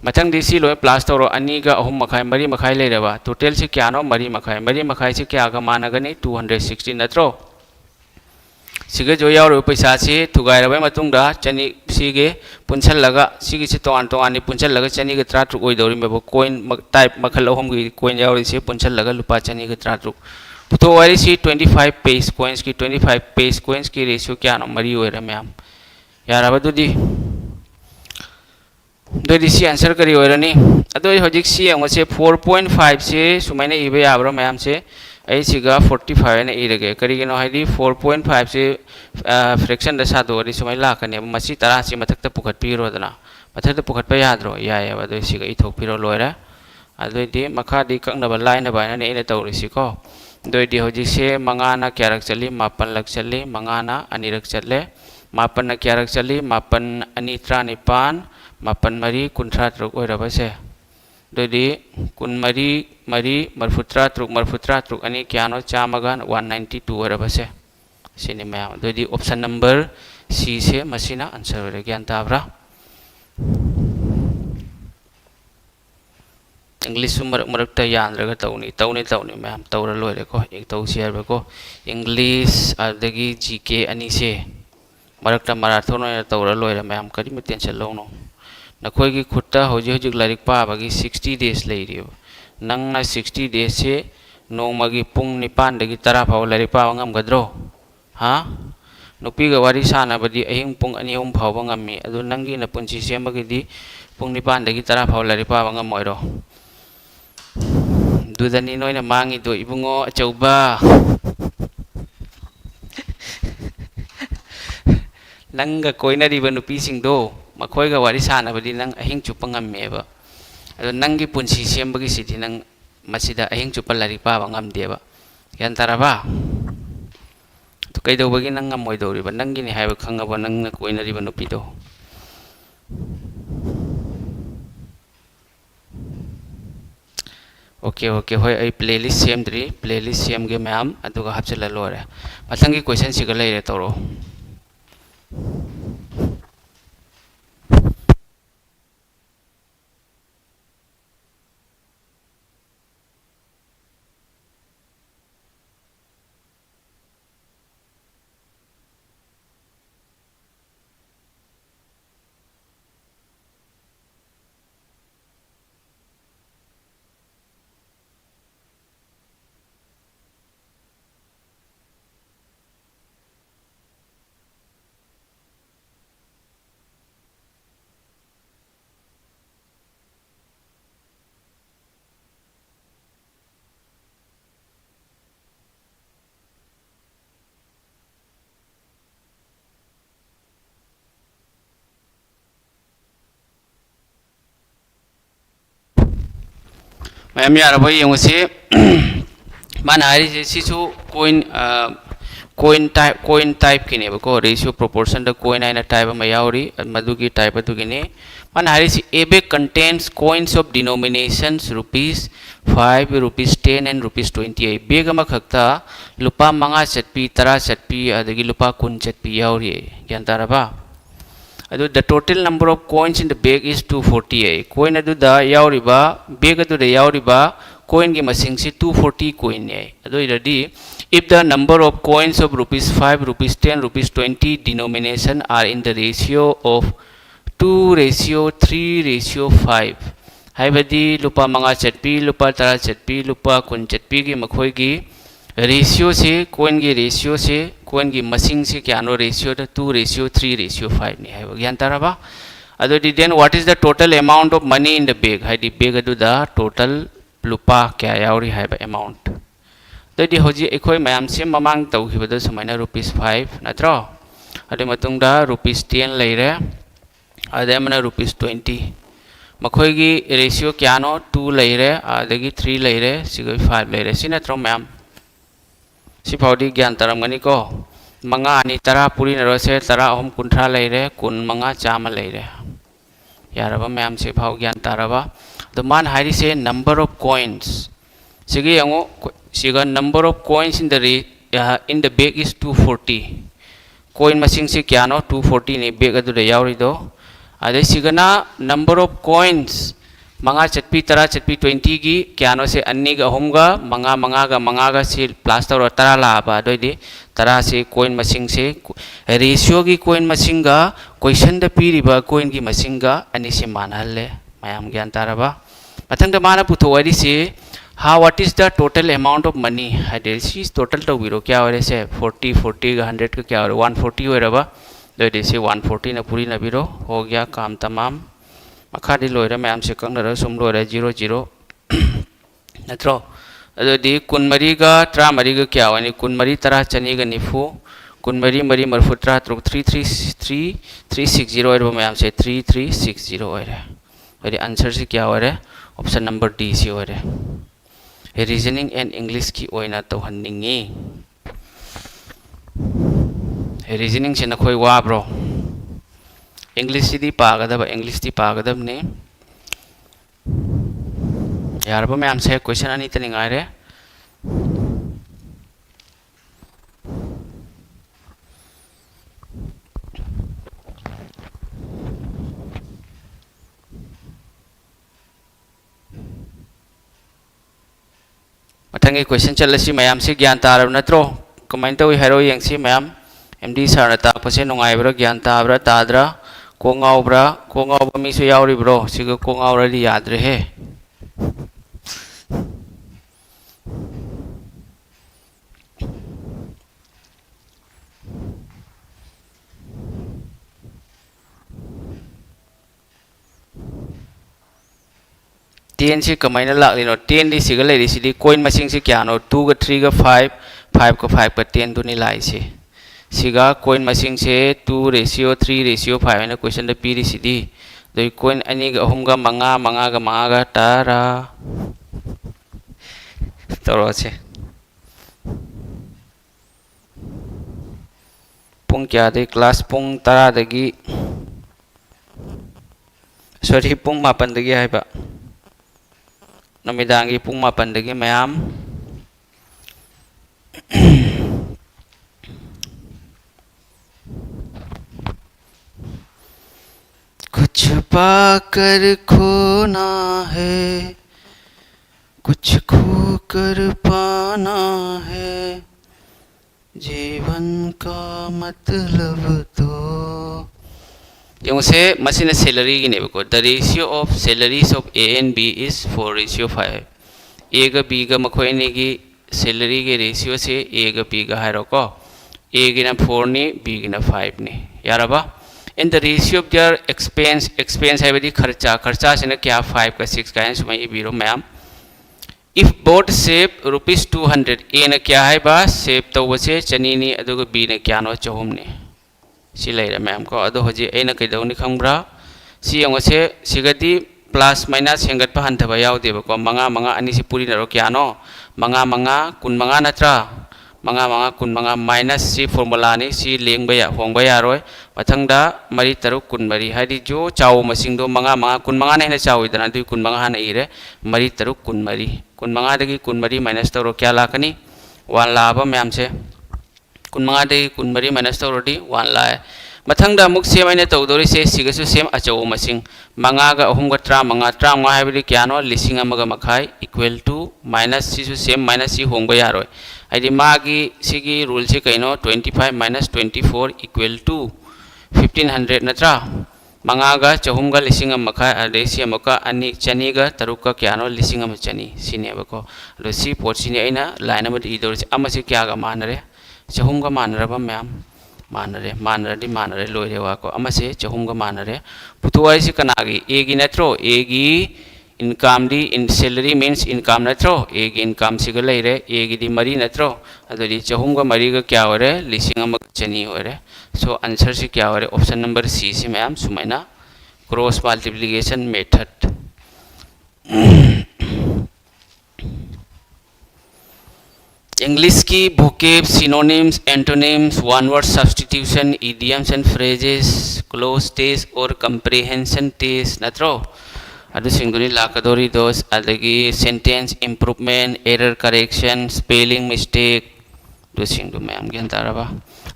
मथंग दिसी लोय प्लास तौरो अनि गा अहुम मखाई मरी मखाई लेरेबा टोटल से क्यानो मरी मखाई से क्या गा मानगनी 216 नत्रो सिगे जो यावरो पैसा से थुगाइरबा मतुंगदा चनी सिगे पुंछल लगा सिगे से तोआन तोआनी पुंछल लगा चनी गे त्रा ट्रुक ओइदौरी मेबो कोइन टाइप मखल अहुम गी कोइन यावरी से पुंछल लगा लुपा चनी गे त्रा ट्रुक पुतो वारी सी 25 पेस कोइन्स की 25 पेस कोइन्स की रेशियो क्यानो मरी ओइरा मैम याराबा दुदी दोदी सी आंसर करी ओइरनी अदो होजिक सी अंगसे 4.5 से सुमाइना इबे याब्रो मैम से आई सिगा 45 ने इरगे करिगिनो हाइदी 4.5 से फ्रैक्शन द सादोरी सुमाइ लाकने मसी 10 से मथक त पुखत पिरोदना मथक त पुखत प याद्रो याय अदो सिगा इथोक पिरो लोइरा अदोदी मखादी कक्नब लाइन बायना ने इने तौरिसी को दोदी होजिक से मंगाना क्यारक चली मापन लक चली मंगाना अनिरक चले मापन न क्यारक चली मापन अनि त्रा निपान मापन मरी कुंथ्रा ट्रुक ओइरबसे दोदी कुन मरी मरी मरफुत्रा ट्रुक अनि क्यानो चामगन 192 ओइरबसे सिने मैम दोदी ऑप्शन नंबर सी से मसीना आंसर ओइरे ज्ञान ताब्रा इंग्लिश मरकता यानरगा तौनी मैम तौर लोइरे को एक तौसी हरबको इंग्लिश अदगी जीके अनि से मरकता मैराथन ओइरे तौर लोइरे मैम करी म टेंशन लौनो नखोइगी खुट्टा होजिक लाइक पाबगी 60 डेज लेरियो नंगना 60 डेज से नोमगी पुंग निपान दगी 10 फाव लाइक पाब ngamgadro हा नुपीगा वारी सानाबदी अहिंग पुंग अनि अहुम फाव ngammi अदु नंगी न पुंसी सेमगदी पुंग निपान दगी 10 फाव लाइक पाब ngamoiro दुदनी नोइना मांगी दो Ibungo अचौबा nangga koinariba nupisingdo makoiga wari sanabadi nang ahing chupa ngammeba ado nangi punsi sembagi sidi nang masida ahing chupa lari pa ngamdeba yan taraba to kaido bagi nang ngamoy do riba nangi ni haiba khangaba nang koinariba nupido okay okay होय आई playlist सेमद्री playlist सेमगे ma'am अदुगा हपचला लोरे मथंगी question सिगा लेरे तोरो ma'am यारबो यंगसे माना हारि Sissu coin type किने बको ratio proportion द कोइन आइना टाइप म यावरी मदुगी टाइप दुगिने माना हारि सि एबे contains coins of denominations rupees 5 rupees 10 and rupees 28 bag म खक्ता लुपा मंगा चटपी 10 चटपी अदगी लुपा 10 चटपी यावरी ज्ञान तारबा the total number of coins in the bag is 240 coin adu da yauriba bag adu da yauriba coin gi masing si 240 coin ne adu iradi if the number of coins of rupees 5 rupees 10 rupees 20 denomination are in the ratio of 2:3:5 haibadi lupa manga chatpi lupa tara chatpi lupa kun chatpi gi makhoi gi ratio से coin की ratio से coin की मसिंग से क्या know ratio 2:3:5 नहीं है वो ज्ञान तारा अदो then what is the total amount of money in the bag है दी बैग अदो द टोटल लुपा क्या यावरी है अमाउंट तो दी होजी एकोई मैम से ममांग तौखिबदो समाइना ₹5 नत्रो अदे मतुंगदा ₹10 लेरे अदे मना ₹20 मखोई की रेशियो क्या नो 2 लेरे अदगी 3 लेरे सिगो 5 लेरे सि नत्रो मैम सिफाउदी ज्ञान तरमगनी को मंगा अनि तरा पुरी नरोसे तरा अहम कुंठा लेरे कुन मंगा चामा लेरे यारबा मैम सिफाउ ज्ञान तारबा द मान हाइरी से नंबर ऑफ कॉइन्स सिगे यंगो सिगा number of coins in the bag is 240 coin मसिंग से क्या नो 240 ने बैग अदु दे यावरिदो अदे सिगना नंबर ऑफ कॉइन्स मंगा चटपी तरा चटपी 20 की क्या नो से अन्नी का होमगा मंगा का से प्लास्टर और तरा लाबा दोइदे तरा से कोइन मसिंग से रेशियो की कोइन मसिंग का क्वेश्चन द पीरिबा कोइन की मसिंग का अन्नी से मानहल्ले मयाम ज्ञान तारबा मथंग द माना पुथोवारी से how what is the total amount of money हाइडेसी टोटल तो बिरो क्या होरे से 40 का 100 का क्या होरे 140 होरबा दोइदे से 140 न पूरी न बिरो हो गया काम तमाम मखादी लोइरा मैम से कंगनर सुम लोइरा 00 नत्रो अदोदी कुनमरी का त्रामरी का क्या वानी कुनमरी तरा चनी का निफु कुनमरी मरी मरफुत्रा 3360 और मैम से 3360 और है आंसर से क्या हो रहा है ऑप्शन नंबर डी से हो रहा है रीजनिंग एंड इंग्लिश की ओइना तो हन्निंगी रीजनिंग से नखोई वा ब्रो इंग्लिश दी पागदब इंग्लिश दी पागदब ने यार बो मैं हमसे क्वेश्चन आनी तनिंग आ रहे मथंगे क्वेश्चन चलसी मैम से ज्ञान तारब नत्रो कमेंट तो हेरो यंगसी मैम एमडी सर तापसे नुंगाइब्रा ज्ञान ताब्रा ताद्रा कोंगाउब्रा मीसु यावरिब्रो सिगो कोंगाउरदि याद्रे हे टेन से कमाइना लालिनो 10 दी सिगल लेरी सिदी कोइन मसिंग से क्या नो 2 का 3 का 5 5 का 10 दुनी लाई से सिगा कोइन मसिंग से 2 रेशियो 3 रेशियो 5 है ना क्वेश्चन द पीरी सिदी दो कोइन अनी गा अहुम गा मंगा मंगा गा मंगा गा तारा तौर से पुंग क्या दे क्लास पुंग तारा दगी सॉरी पुंग मापन दगी है बा नमिदांगी पुंग मापन दगी मैम कुछ पाकर खोना है कुछ खोकर पाना है जीवन का मतलब तो yung se masina salary gine ko the ratio of salaries of A and B is 4:5 A ga B ga makhoi ni gi salary ge ratio se A ga B ga hairo ko A gina 4 ni B gina 5 ni yaraba in the ratio of their expense hai badi kharcha se na kya 5 ka 6 ka hai sumai biro ma'am if both save rupees 200 A na kya hai ba save to se chani ni aduga B na kya no chahum ni si leira ma'am को अदो हजे एना कइदौनी खंब्रा सी यंगसे सिगदी plus minus हेंगत पा हंथबा यावदेबा को मंगा मंगा अनि से पूरी नरो क्यानो मंगा मंगा कुन मंगा नत्रा मंगा मंगा कुन मंगा माइनस सी फॉर्मूला नि सी लेंबा या होंबा यारोय मथंगदा मरी तरु कुन मरी हादि जो चाव मसिंग दो मंगा मंगा कुन मंगा ने चाविदना दु कुन मंगा हाना इरे मरी तरु कुन मंगा दगी कुन मरी माइनस तरो क्या लाकनी 1 लाबा मैम से कुन मंगा दे कुन मरी माइनस तौरदी 1 लाए मथंगदा मुक सेम आइने तौदोरी से सिगसु सेम अचौ मसिंग मंगा गा अहुम गा त्रा मंगा हाइबदि क्यानो लिसिंग अमगा मखाई इक्वल टू माइनस सिसु सेम माइनस सी होंगबा यारोय आइदि मागी सिगी रूल से कइनो 25 माइनस 24 इक्वल टू 1500 नत्रा मंगा गा चहुम गा लिसिंग अमखाई अदे सी अमका अनि चनी गा तरुक का क्यानो लिसिंग अम चनी सिनेबको लो सी पोट सिने आइना लाइन अमदि इदोर से अमसे क्या गा मानरे चहुम का मानरबा मैम मानरे लोरे वाको अमसे चहुम का मानरे पुतुवाई से कनागी ए गी नत्रो ए गी इनकम दी इन सैलरी मीन्स इनकम नत्रो ए गी इनकम सिग लेरे ए गी दी मरी नत्रो अदोदी चहुम का मरी का क्या होरे लिसिंग अम चनी होरे सो आंसर से क्या होरे ऑप्शन नंबर सी से ma'am Sumaina cross multiplication method English की vocab, synonyms, antonyms, one word substitution, idioms and phrases, close test or comprehension test natro adu singuni lakadori dos adagi sentence improvement, error correction, spelling mistake do singu ma'am gyan taraba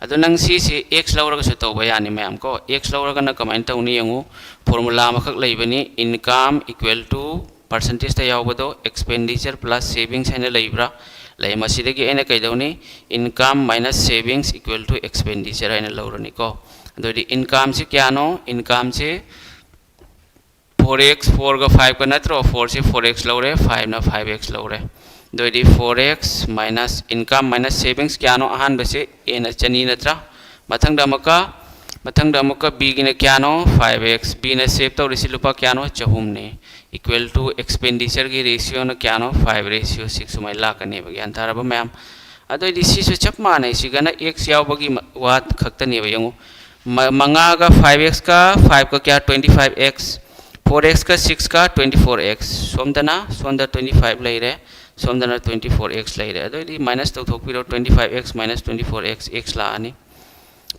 adu nang si x lauraga su tawba yani ma'am ko x lauraga na comment tawni yangu formula makhak leibani income equal to percentage ta yawbado expenditure plus savings haina leibra lai masidagi ena kaidawni income minus savings equal to expenditure aina lawrani ko adodi income se kya no income se 4x 4 ga 5 ka natro 4 se 4x lawre 5 na 5x lawre dodi 4x minus income minus savings kya no ahan base ena chani natra mathangda maka b gina kya no 5x b na save to risi lupa kya no chahum ne equal to expenditure की ratio न क्या no 5:6 सुमाई लाकने बगी अंतरबा ma'am अदो दिसी सु चप माने सिगना x याव बगी वात खक्तने बयंगु मंगा का 5x का 5 का क्या 25x 4x का 6 का 24x सोमदना 25 लेरे सोमदना 24x लेरे अदो दि माइनस तो थोकपिरो 25x minus 24x x लानी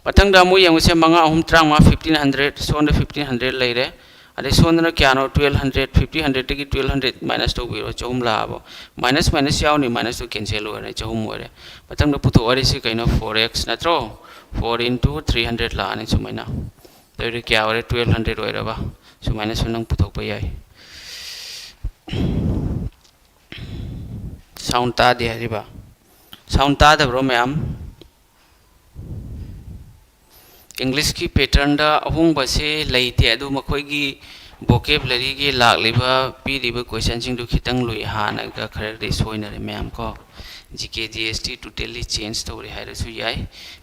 पतंग दामु यंगु से मंगा अहुम त्रांग मा 1500 सोंद 1500 लेरे अरे सोंदना क्या नो 1200 1500 तकी 1200 माइनस तो बिरो चहुम लाबो माइनस माइनस यावनी माइनस तो कैंसिल होरे चहुम होरे पतंग पुथो अरे से कइनो 4x नत्रो 4 into 300 लाने सुमैना तो क्या होरे 1200 होरेबा सुमैना सुनंग पुथोक पयाई साउंड ता दे हरिबा साउंड ता दब्रो मैम इंग्लिश की पैटर्न दा अहुंग बसे लेते अदु मखोई की vocabulary की लाखलिबा पीरिबा क्वेश्चन सिंग दु खितंग लुई हाना गा खरे रे सोइनरे मैम को जीके जीएसटी टोटली चेंज तौरे हाइरसु याई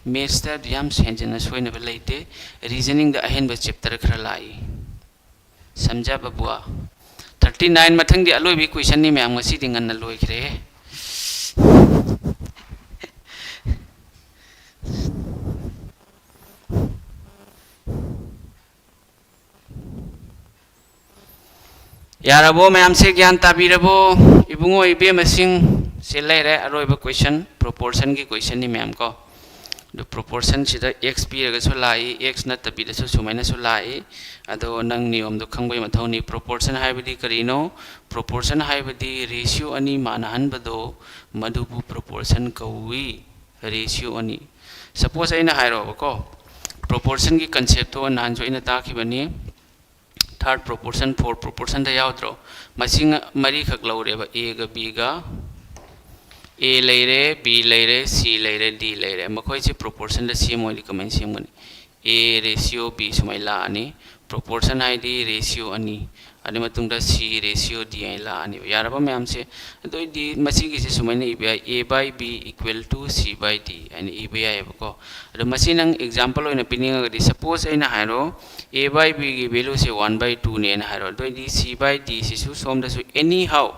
मैथ्स दा याम सेंजन सोइनबा लेते रीजनिंग दा अहेन बा चैप्टर खरा लाई समझा बबुआ 39 मथंग दि अलोइ बि क्वेश्चन नि ma'am ngasi dingan na loi khre यारबो मैम से ज्ञान ताबीरबो इबुंगो इबे मसिंग से लेरे अरोइबो क्वेश्चन प्रोपोर्शन की क्वेश्चन नि मैम को the proportion sida x piraga su lai x na tabida su sumaina su lai ado nang niyom do khangbai mathau ni proportion haibadi karino proportion haibadi ratio ani manahan bado madubu proportion kawi ratio ani suppose aina hairo ko proportion ki concept to nan jo ina ta khibani third proportion fourth proportion da yaudro masing mari khak laureba a ga b ga A लेरे B लेरे C लेरे D लेरे मखोई से proportion द same वाली comment same गनी A ratio B सुमाइला आनी proportion है दी ratio आनी अने मतुंग द C ratio D आइला आनी यार अब मैं हमसे तो D मसी किसी सुमाइने A by B equal to C by D यानी E by I बको अरे मसी नंग example हो इन पिनिंग अगर suppose है ना हारो A by B की value से 1/2 ने ना हारो तो D C by D Sissu सोम दसु anyhow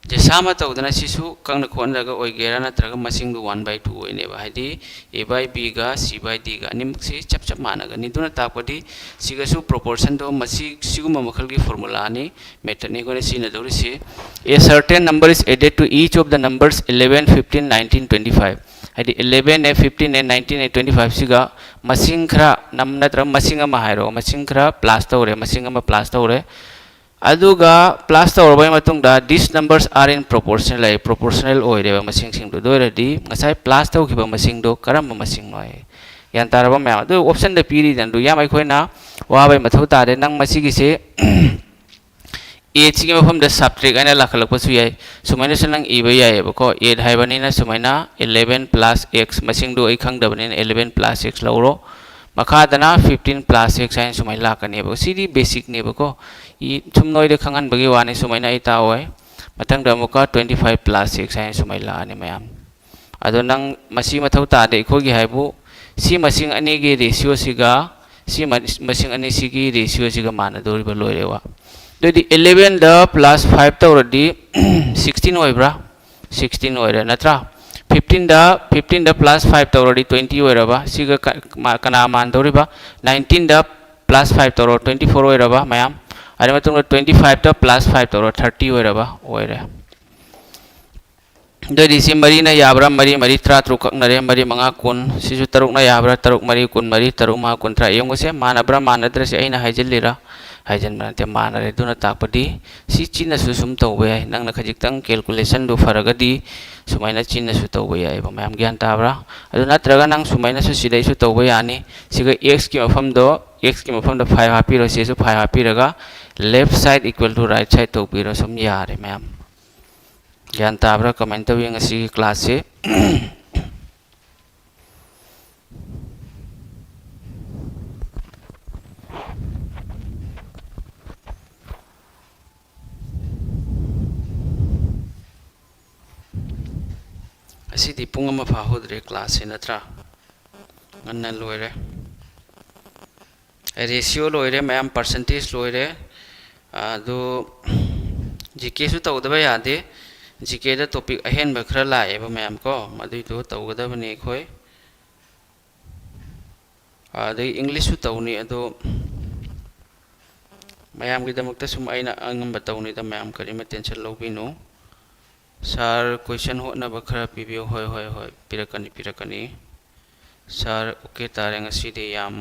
जैसा मत उधना शिशु कंग खोन लगा ओई गेरा ना तरगा मसिंग दो 1/2 ओई ने बाहरी A by B गा C by D गा निम्क से चप चप माना गा निदुना तापदी सिगसु proportion दो मसी सिगु ममखल की formula ने मेथड ने कोने सी न दोरी से a certain number is added to each of the numbers 11 15 19 25 हदी 11 a 15 a 19 a 25 सिगा मसिंग खरा नम नतर मसिंग अमा हायरो मसिंग खरा प्लस तौरे मसिंग अमा प्लस तौरे अदुगा प्लस तौरबाय मतुंगदा these numbers are in proportional ओइरेबा मसिंग सिंग दो दोरदी ngasai प्लस तौखिबा मसिंग दो करम मसिंग नोय यान तारबा मै दो ऑप्शन द पीरी दन दो याम अखोइना वाबाय मथौ तारे नंग मसिगिसे a ची के मफम द सबट्रैक्ट आइना लाखलकपसु याय सुमाइना सनंग इबा यायबको a हाइबानिना सुमाइना 11 plus x मसिंग दो खंगदबनिना 11 plus x लौरो मखादना 15 plus x आइन सुमाइ लाकनेबो सीडी बेसिक नेबको ई तुम नोइदे खंगन बगी वाने सुमाइना इता ओय मतंग दमुका 25 plus x आइन सुमाइ लाने मयाम अदो नंग मसी मथौ तादे खोगी हाइबु सी मसिंग अने गे रेशियो सिगा सी मसिंग अने सिगी रेशियो सिगा माना दोरिबा लोइरेवा दोदि 11 द plus 5 तौरदी 16 ओइब्रा 16 ओइरे नत्रा 15 द plus 5 तौरदी 20 ओइरबा सिगा कना मान दोरिबा 19 द plus 5 तौर 24 ओइरबा मयाम अरे मतुंग 25 द plus 5 तौर 30 ओइरबा ओइरे दोदि सि मरी ना याब्रा मरी मरी त्रा त्रुक नरे मरी मंगा कुन सिजु तरुक ना याब्रा तरुक मरी कुन मरी तरुक मा कुन त्रा यंगोसे मानब्रा मानद्र से अइना हाइजलिरा हाइजन मानते मानरे दुना तापदी सि चिना सु सुम तौबे नंगना खजिक्तंग कैलकुलेशन दु फरगदी सुमाइना चिना सु तौबे याय बमाम ज्ञान ताब्रा अदु नत्रगा नंग सुमाइना सु सिदै सु तौबे यानी सिगा x की मफम दो 5 हापिरो सेसु 5 हापिरगा left side equal to right side तौबिरो सम यारे मैम ज्ञान ताब्रा कमेंट तौ यंग सी क्लास से असिदी पुंग अमा फाहोद्रे क्लास से नत्रा गन्ना लोइरे रेशियो लोइरे मैम परसेंटेज लोइरे अदो जीके सु तौदबा यादे GK the topic अहेन Bakhra लाएबा ma'am को मदुइ तो तौगदबने खोय आदे इंग्लिश सु तौनी अदो मैम गिदमक्ता सुम आइना अंगम तौनी द मैम करिमा टेंशन लौबिनो सर क्वेश्चन होना बखरा पीबियो होय होय होय पिरकनी सर ओके तारे ngasi याम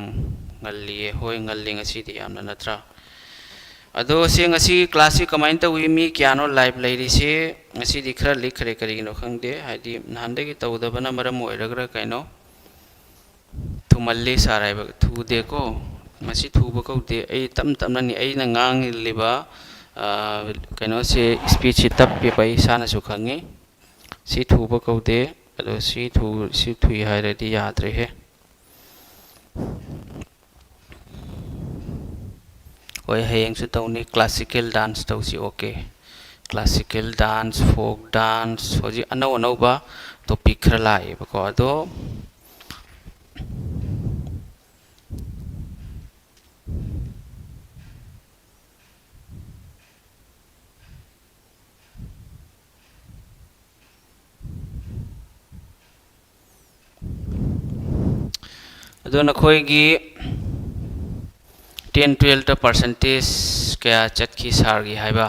ngaliye होय ngally ngasi याम नत्रा अदो से ngasi क्लास से कमाइन तौई मी क्यानो लाइव लैरि से ngasi दि खरा लिखरे करिनो खंगदे हादि नहानदगी तौदबना मरम ओइरगरा कैनो थुमल्ले सारायब थुदे को ngasi थुब कौदे ए तम तमना नि ए न ngang लिबा कैनो से स्पीच तप पे पाई साना सु खंगे सी थुब कौदे अदो सी थुई हायरदि याद्रे है ओय हेंग सु तौनी क्लासिकल डांस तौसी okay classical dance folk dance होजि अनौ अनौबा टॉपिक खरा लाए बको अदो अदो नखोयगी 10 12 percentage kaya chatki sargi haiba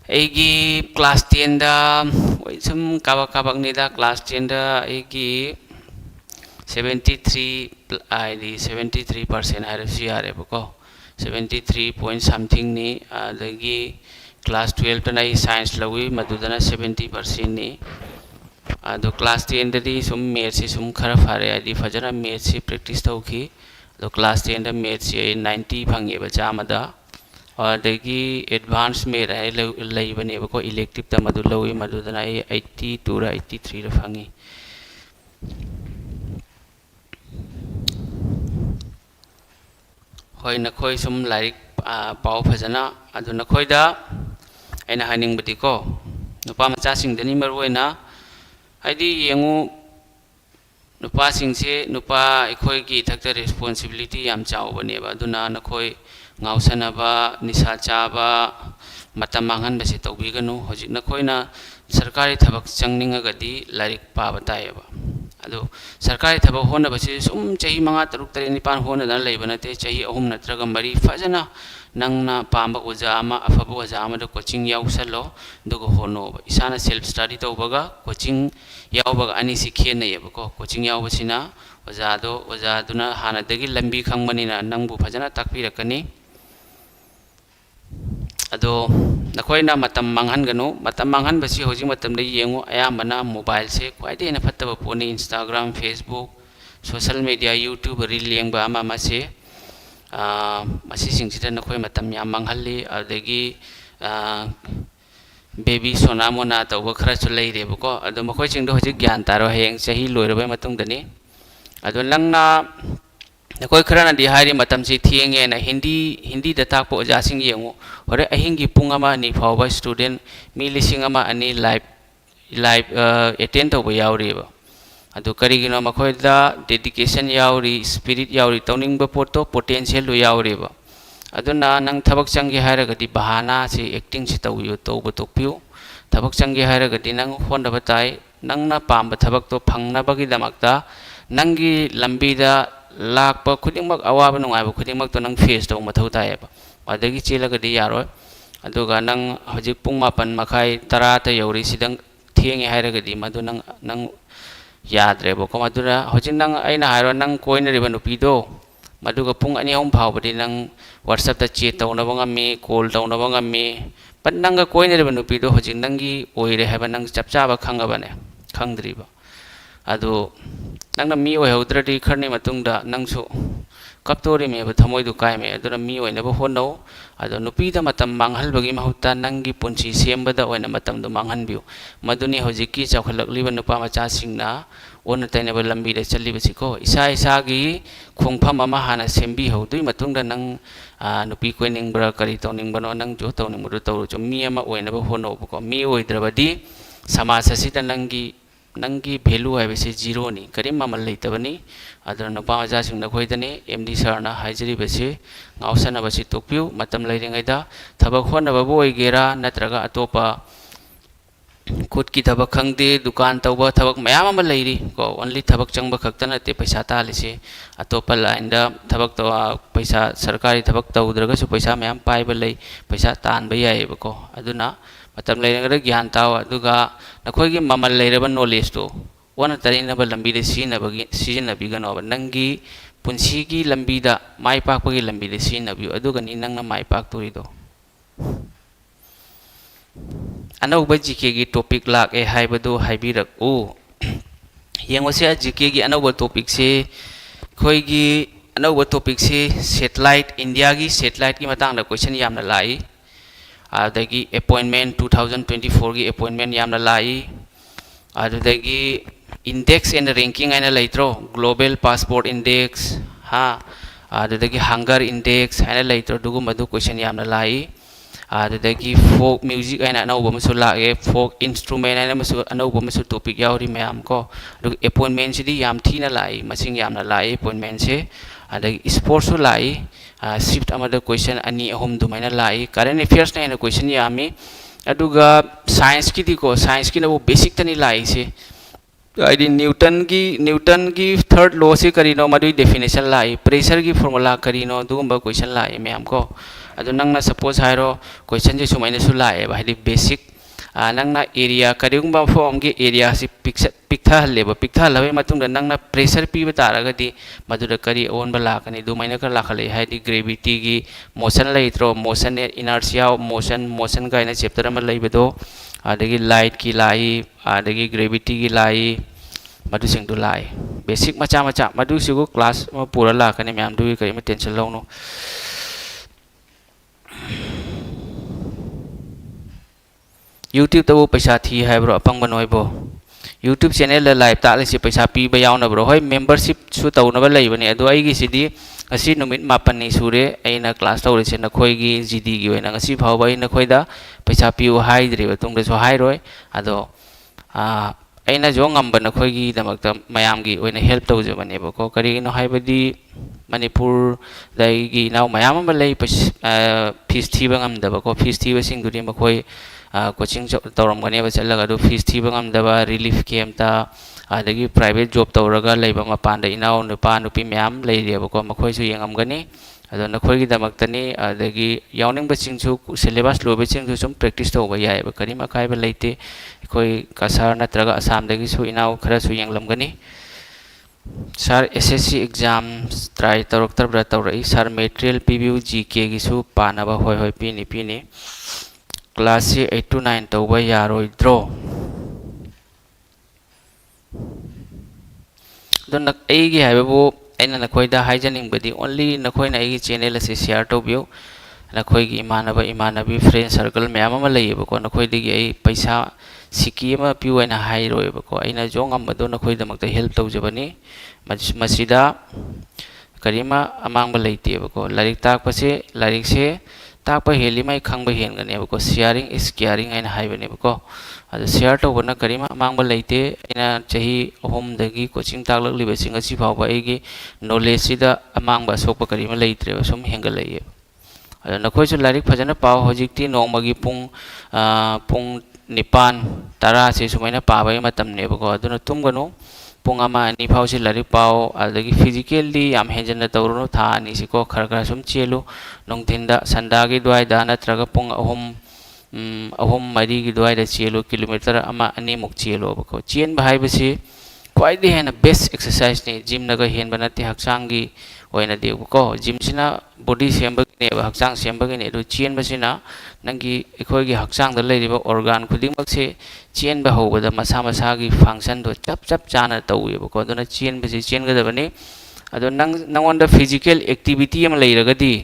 aigi class 10 da sum kabak ni da class 10 da aigi 73 id 73% hairasi yare bako 73 point something ni adagi class 12 ta nai science lawi madudana 70% ni ado class 10 dadi sum maths si sum khara fare adi fajana maths si practice tauki ado class 10 da maths si 90 phange ba chama da adagi advanced math ai lai bane ba ko elective ta madu lawi madudana 82 ra 83 ra phangi hoi nakhoi sum lairik pau fajana ado nakhoi da aina haning bati ko nupa macha sing dani marwoina haidi yengu nupa sing se nupa ekhoi ki thakta responsibility yam chaw bane ba aduna nakhoi ngausana ba nisa cha ba matam mangan ba se tawbi ganu hojik nakhoi na sarkari thabak changninga gadi lairik pa batai ba ado sarkari thabak hona ba se sum chahi manga taruk tare nipan hona dan leiba na te chahi ahum natraga mari fajana nangna pamba oja ama afabu oja ama da coaching yausalo dugo hono ba isana self study tawbaga coaching yawbaga ani si khena yeba ko coaching yawbasina oja duna hana dagi lambi khangmanina nangbu fajana takpi rakani ado nakoina matam manghan ganu matam manghan basi hoji matam dai yengu ayambana mobile se kwaide na fattaba poni Instagram Facebook social media YouTube reel yengba ama mase masi singsida nakoi matam yam manghalli adagi baby sona mona tawba khara chu leire bako ado makoi chingdo hoji gyan taro heng chahi loirabai matung dani ado langna nakoi khara na di hari matam si thienge na hindi da tak po ja sing yengu hore ahingi pungama ni phawba student mi lising ama ani live attend to ba yauri ba ado karigino makoi da dedication yauri spirit yauri tawning ba poto potential lo yauri ba aduna nang thabak changi haira gadi bahana si acting si tawiyo tawba tokpiu thabak changi haira gadi nang honda batai nang na pamba thabak to phangna bagi damakta nangi lambi da lakpa khudingmak awaba nungai ba khudingmak to nang face to mathau tai ba adagi chela gadi yaroi aduga nang hojik pung 8 makhai 10 ta yauri sidang thienge haira gadi madu nang yadre ba ko madura hojik nang aina hairo nang koina riba nupido maduga pung ani hom phawbadi nang WhatsApp ta chat tawna banga me call tawna banga me pat nanga koina riba nupido hojik nangi oire haba nang chapcha ba khanga bane khangdri ba ado nangna mi oi haudradi kharni matungda nangsu kaptori me ba thamoi du kai me adura mi oi na ba honno ado nupi da matam manghal bagi mahutta nangi punchi sembada oina matam du manghan biu maduni hojiki chawkhalakli ba nupa macha singna ona taina ba lambi de challi basi ko isa gi khongpham ama hana sembi haudui matungda nang nupi koining bra kari tawning bano nang jo tawning mudu tawru cho mi ama oina ba honno ko mi oi drabadi samasa sita nangi value hai basi zero ni karim mamal leitabani aduna napa macha singna khoidani MD sir na haijari basi ngausana basi tokpiu matam leiringai da thabak hona babu oigera natraga atopa khud ki thabak khangde dukan tawba thabak mayam ama leiri ko only thabak changba khaktana te paisa ta lise atopa line da thabak to paisa sarkari thabak tawdraga su paisa mayam pai ba lei paisa tan ba yai ba ko aduna matam leiringai gyan taw aduga nakhoi gi mamal leiraba knowledge to wana tarina ba lambi de sina bigano ba nangi punsi gi lambi da mai pak pagi lambi de sina bi aduga ni nangna mai pak to rido anau ba GK gi topic lak e haibadu haibirak o yengwase GK gi anau ba topic se khoi gi anau ba topic se satellite India gi satellite gi matang da question yamna lai adagi appointment 2024 gi appointment yamna lai adagi index and ranking aina laitro global passport index ha adagi hunger index aina laitro dugu madu question yamna lai adagi folk music aina anauba masu lae folk instrument aina masu anauba masu topic yauri mayam ko appointment sidi yam thina lai masing yamna lai appointment se adagi sports su lai shift amada question ani ahum dumaina lai current affairs na question yami aduga science ki diko science ki na wo basic tani lai se id newton ki third law se karino madui definition lai pressure ki formula karino dugumba question lai mayam ko अदो नंगना suppose हाइरो question जे सुमाइना सु लाए हाइदि basic नंगना area करिगुंबा form के area से पिक्था हल्लेबा पिक्था हल्लबे मतुंग नंगना pressure पीबा तारगदि मदुदा करी ओनबा लाकनी दुमाइना कर लाखले हाइदि ग्रेविटी की मोशन लेत्रो मोशन इनर्शिया मोशन मोशन गाइना चैप्टर अमा लेबदो आदगी लाइट की लाई आदगी ग्रेविटी की लाई मधु सिंधु लाई बेसिक मचा मचा मधु सिगु क्लास पूरा लाकनी मैम दुई करी में टेंशन लौनो YouTube तब पैसा थी है ब्रो अपंग बनोइबो YouTube चैनल लाइव ताले से पैसा पीबा यावना ब्रो होय मेंबरशिप सु तौनबा लेबनी अदो आइगी सिदी असी नुमित मापन सूरे अना क्लास तौरेसे नखोइगी जीडी की ओइना ngasi फावबा नखोइदा पैसा पियो हाइद्रिबा तुंगदसो हाइरोय अदो अना जो ngamba नखोइगी दमकता मयामगी ओइना हेल्प तौजबनेबको करिगिनो हाइबदी मणिपुर दाइगी नाउ मयाम अमा लई फीस थीबा ngamdabako फीस थीबा सिंगदुदि मखोइ कोचिंग तौरमगनेबा चलगा दो फीस थीबा ngamdaba रिलीफ कैम्पता आदगी प्राइवेट जॉब तौरगा लेबा मपानदा इनाउ नुपा नुपी मैम लेरिबको मखोइसु यंगमगनी अदो नखोइगी दमकतनी आदगी यावनिंगबा चिंगसु सिलेबस लोबे चिंगसु सुम प्रैक्टिस तौबा यायबा करिमा खाइबा लेते कोई कसार नत्रगा असमदगी सु इनाउ खरासु यंगलमगनी सर एसएससी एग्जाम ट्राई तौरक्तरब्रा तौरई सर मटेरियल पीबीयू जीके गिसु पानबा होय होय पीनी पीनी क्लास 8 to 9 तौबा यारोइद्रो दन एगी हाइबो अना नखोइदा हाइजनिंगबदी ओनली नखोइना एगी चैनल असे शेयर तौबियो नखोइगी इमानबा इमानबी फ्रेंड सर्कल मैम अमा लेयबको नखोइदगी आई पैसा सिकी अमा पिउ अना हाइरोयबको अना जो ngambado नखोइदमक्ता हेल्प तौजबनी मसिदा करिमा अमांगबा लेतेबको लारिक ताकपसे लारिक से ताकपा हेलिमाई खंगबा हेनगनेबको शेयरिंग इज केयरिंग अना हाइबनेबको अद शेयर तौबना करिमा अमांगबा लेते अना चही अहोमदगी कोचिंग ताकलकलिबा सिंग असि फावबा एगी नॉलेज सिदा अमांगबा सोकपा करिमा लेत्रेबा सुम हेंगलैये अद नखोइसु लारिक फजना पाव होजिक्ति नोंगमगी पुंग निपान तरा से सुमाइना पाबई मतमनेबको अदुना तुमगनो पुंग अमा अनि फावसे लारिक पाव अदगी फिजिकली याम हेंजन तौरनो था अनि सिको खर खर सुम चेलु नोंथिंदा संदागी द्वाइदा नत्रगा पुंग अहोम मरी की द्वाइदा चेलु किलोमीटर अमा अनि मुक चेलोबको चेन बहाइबसे क्वाइदे हेन बेस्ट एक्सरसाइज ने जिम नगा हेन बनते हक्सांगी ओइना देबको जिम सिना बॉडी सेम्बगने हक्सांग सेम्बगने दु चेन बसिना नंगी एखोइगी हक्सांग द लेरिबा ऑर्गन खुदिंगमक से चेन बा होबदा मसा मसा की फंक्शन दो चप चप चाना तौयेबको अदुना चेन बसे चेन गदबने अदो नंगोंदा फिजिकल एक्टिविटी अम लेरगदी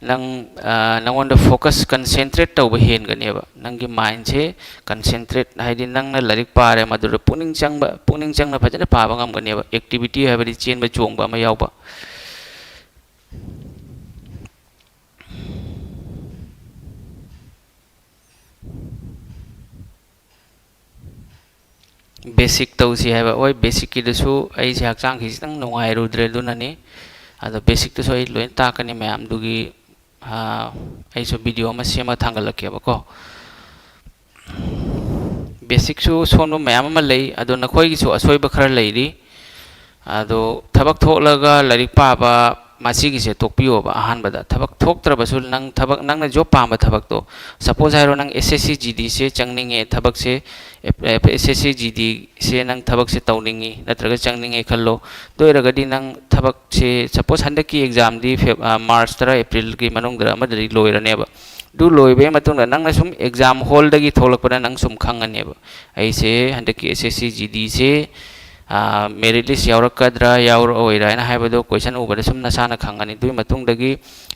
नंगोंदा फोकस कंसेंट्रेट तौब हेनगनेबा नंगी माइंड से कंसेंट्रेट हाइदि नंगना लारिक पारे मदुर पुनिंग चंगना फजना पाबा ngamगनेबा एक्टिविटी हाइबदि चेनबा चोंगबा अमा यावबा बेसिक तौसी है ओय बेसिक की दसु आई से हक्सांग खिसितंग नोंगाय रुद्रे दुनानी अद बेसिक तो सोई लोइन ताकनी मैम दुगी आई सो वीडियो में सेमा थांगलकेबको बेसिक सु सोनो मैम में लई अदो नखोई की सु असोइबा खर लईरी अदो थबक थोलगा लारिक पाबा मासी की से तोकपियोबा अहानबदा थबक थोक्त्रबसु नंग थबक नंगना जो पाबा थबक तो सपोज हाइरो नंग एसएससी जीडी से चंगनिंगे थबक से एसएससी जीडी से नंग थबक से तौनिंगी नत्रगा चंगनिंगे खल्लो दोइरगदी नंग थबक से सपोज हंदक की एग्जाम दी मार्च तरा अप्रैल की मनुंगदरा अमदरी लोइरनेबा दु लोइबे मतुंगदा नंगना सुम एग्जाम हॉल दगी थोलकपना नंग सुम खंगनेबा ऐसे हंदक की एसएससी जीडी से मेरिट लिस्ट यावरकद्रा यावरओइरायना हाइबदो क्वेश्चन उबदा सुम नसाना खंगनी दुई मतुंगदगी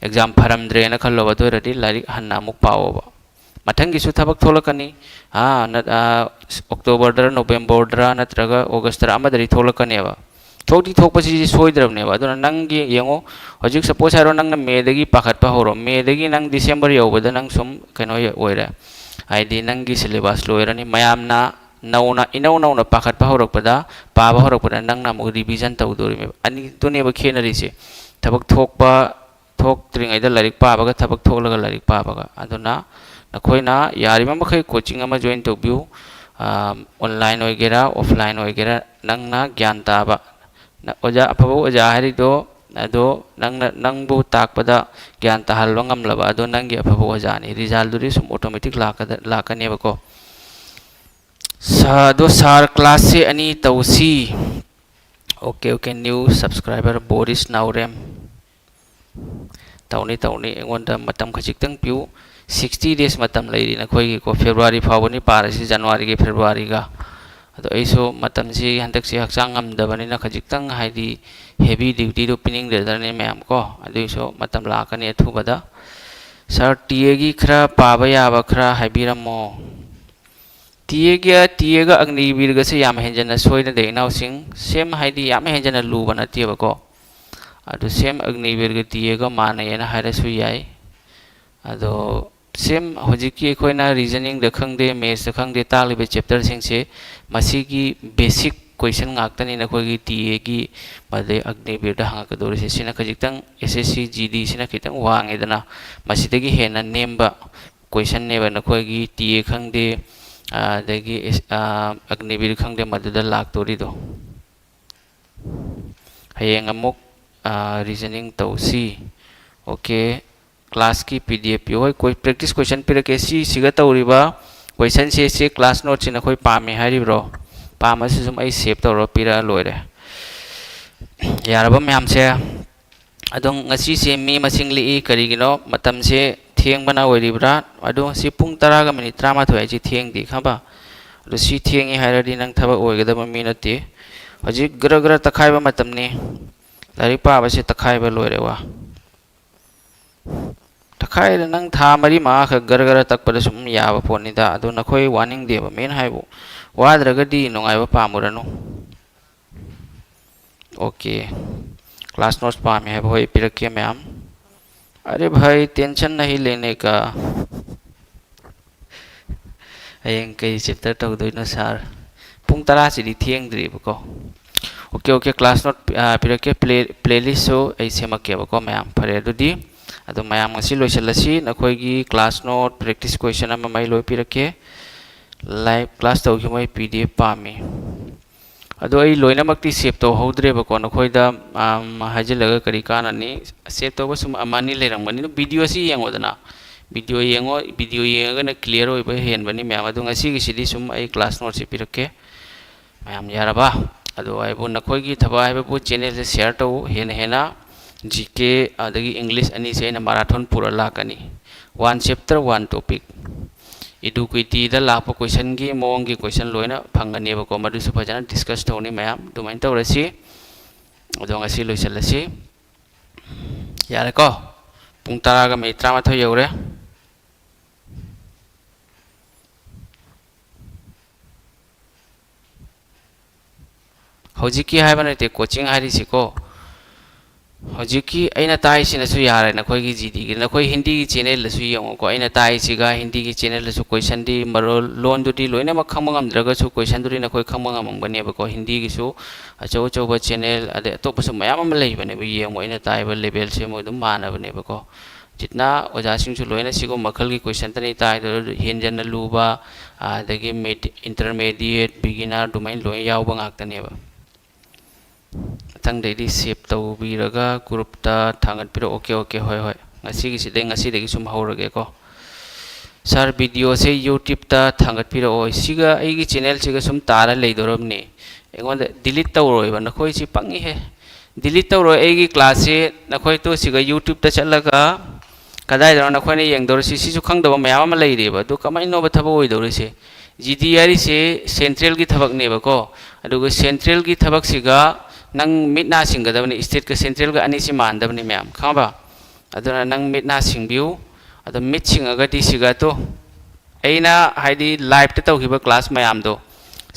एग्जाम फरमद्रेना खल्लोबा दोइरदि लारिक हन्ना मुक पावोबा मथंगिसु थबक थोलकनी अक्टोबर नवंबर नत्रगा अगस्त अमदरी थोलकनेबा थोकती थोकपसी सोइद्रबनेबा अदुना नंगी येंगो हजिक सपोज हाइरो नंगना मेदगी पाखतपा होरो मेदगी नंग डिसेंबर यौबदा नंग सुम कनो ओइरा हाइदि नंगी सिलेबस लोइरनी मयामना नौना इनौ नौना पाखतपा होरकपदा पाबा होरकपदा नंगना मु रिवीजन तौदोरिमे अनि तुनेबा खेनरिसे थबक थोकपा थोक्त्रिङैदा लारिक पाबागा थबक थोलगा लारिक पाबागा अदुना नखोइना यारिमा मखै कोचिंग अमा जॉइन तौबिउ ऑनलाइन होइगेरा ऑफलाइन होइगेरा नंगना ज्ञान ताबा ओजा अफबो ओजा हारिदो ado nangbu takpada gyan tahal wangam laba ado nangi apabo wajani result duri sum automatic lakane bako sa do sar class se ani tausi okay new subscriber Boris Naurem tauni engonda matam khajik piu 60 days matam lairi na khoi ko February phawani parasi January ge February ga ado aiso matam si handak si hakchang ngamdabani na khajik tang haidi heavy duty do pinning de darne mayam ko ado iso matam lakani athubada sir TA gi khra paba yaba khra haibiramo TA ga Agnivir ga se yam henjana soina de naw sing sem haidi yam henjana lu bana tiba ko ado sem Agnivir ga TA ga mana yana harasu yai ado sem hojiki koina reasoning de khangde maths de khangde talibe chapter sing se masigi basic question ngaktani na khoi gi TA gi bade Agnivir da hanga ka dori se sina khajitang SSC GD sina khitang wang edana masidagi hena nemba question ne ba na khoi gi TA khangde dagi Agnivir khangde maduda laktori do hayeng amuk reasoning tausi okay class ki PDF yo koi practice question pira ke siga tawriba question se class note sina khoi pame hari bro pama se sum ai save tawro pira loire yaraba myam se adong ngasi se mi masing li karigino matam se thieng bana oiribra ado si pung 10 ga minute 13 ai chi thieng di khaba ado si thieng I hairadi nang thaba oigada mi nati haji gra takhaiba matam ni dari pa ba se takhaiba loire wa takhai nang tha mari ma kha gra takpada sum yaba phone da ado nakhoi warning deba main haibu wadragadi nongai ba pamurano okay class notes pame hai bhai pirakhe ma'am अरे भाई tension नहीं लेने का hayeng kai chapter tau doi na sar pung 10 si di thieng dri bako okay class note pirake playlist so ai sema ke bako ma'am phare dudi ado ma'am ngasi loisalasi nakhoi gi class note practice question ama mai loi pirake live class tau gi mai PDF pami ado ai loina makti save to hodre bako nakhoi da hajelaga kari kana ni save to basum amani lerang mani no video si yengodana video yenga na clear oi ba hen bani ma'am ado ngasi gi sidi sum ai class note si pirake ma'am yaraba ado ai bu nakhoi gi thaba ai bu channel se share to hena GK adagi English ani se na marathon pura lakani one chapter one topic eduquity da lapa question gi mong gi question loina phangani ba ko madu su phajana discuss thoni ma'am dumain tawrasi ado ngasi loisalasi yare ko pung 10 ga mai 13 yore hojiki haibana te coaching hari siko hojiki aina tai sina su yare na khoi gi GD gi na khoi hindi gi channel la su yong ko aina tai siga hindi gi channel la su question di maro lon du di loina ma khangmangam draga su question du na khoi khangmangam bane ba ko hindi gi su acho ba channel ade to pa su mayam am lei bane bi yeng aina tai ba level se mo dum mana bane ba ko jitna oja sing su loina sigo makhal gi question tani tai do henjan na luba adagi intermediate beginner domain loi yaw ba ngak tani ba tang daily save tau biraga group ta thangat piro okay hoi ngasi gi sidai ngasi degi sum haurage ko sir video se YouTube ta thangat piro oi siga ai gi channel siga sum tara leidorom ni engon delete tawroi ba nakhoi si pangi he delete tawroi ai gi class se nakhoi to siga YouTube ta chalaga kadai da nakhoi ne yeng dor si su khangdaba mayam ma leire ba du kamai no ba thaba oi dor se GDR se central gi thabak ne ba ko aduga central gi thabak siga nang mitna singgadabani state ka central ga ani si mandabani ma'am khaba aduna nang mitna singbiu ado mit singaga di siga to aina haidi live ta tawhiba class ma'am do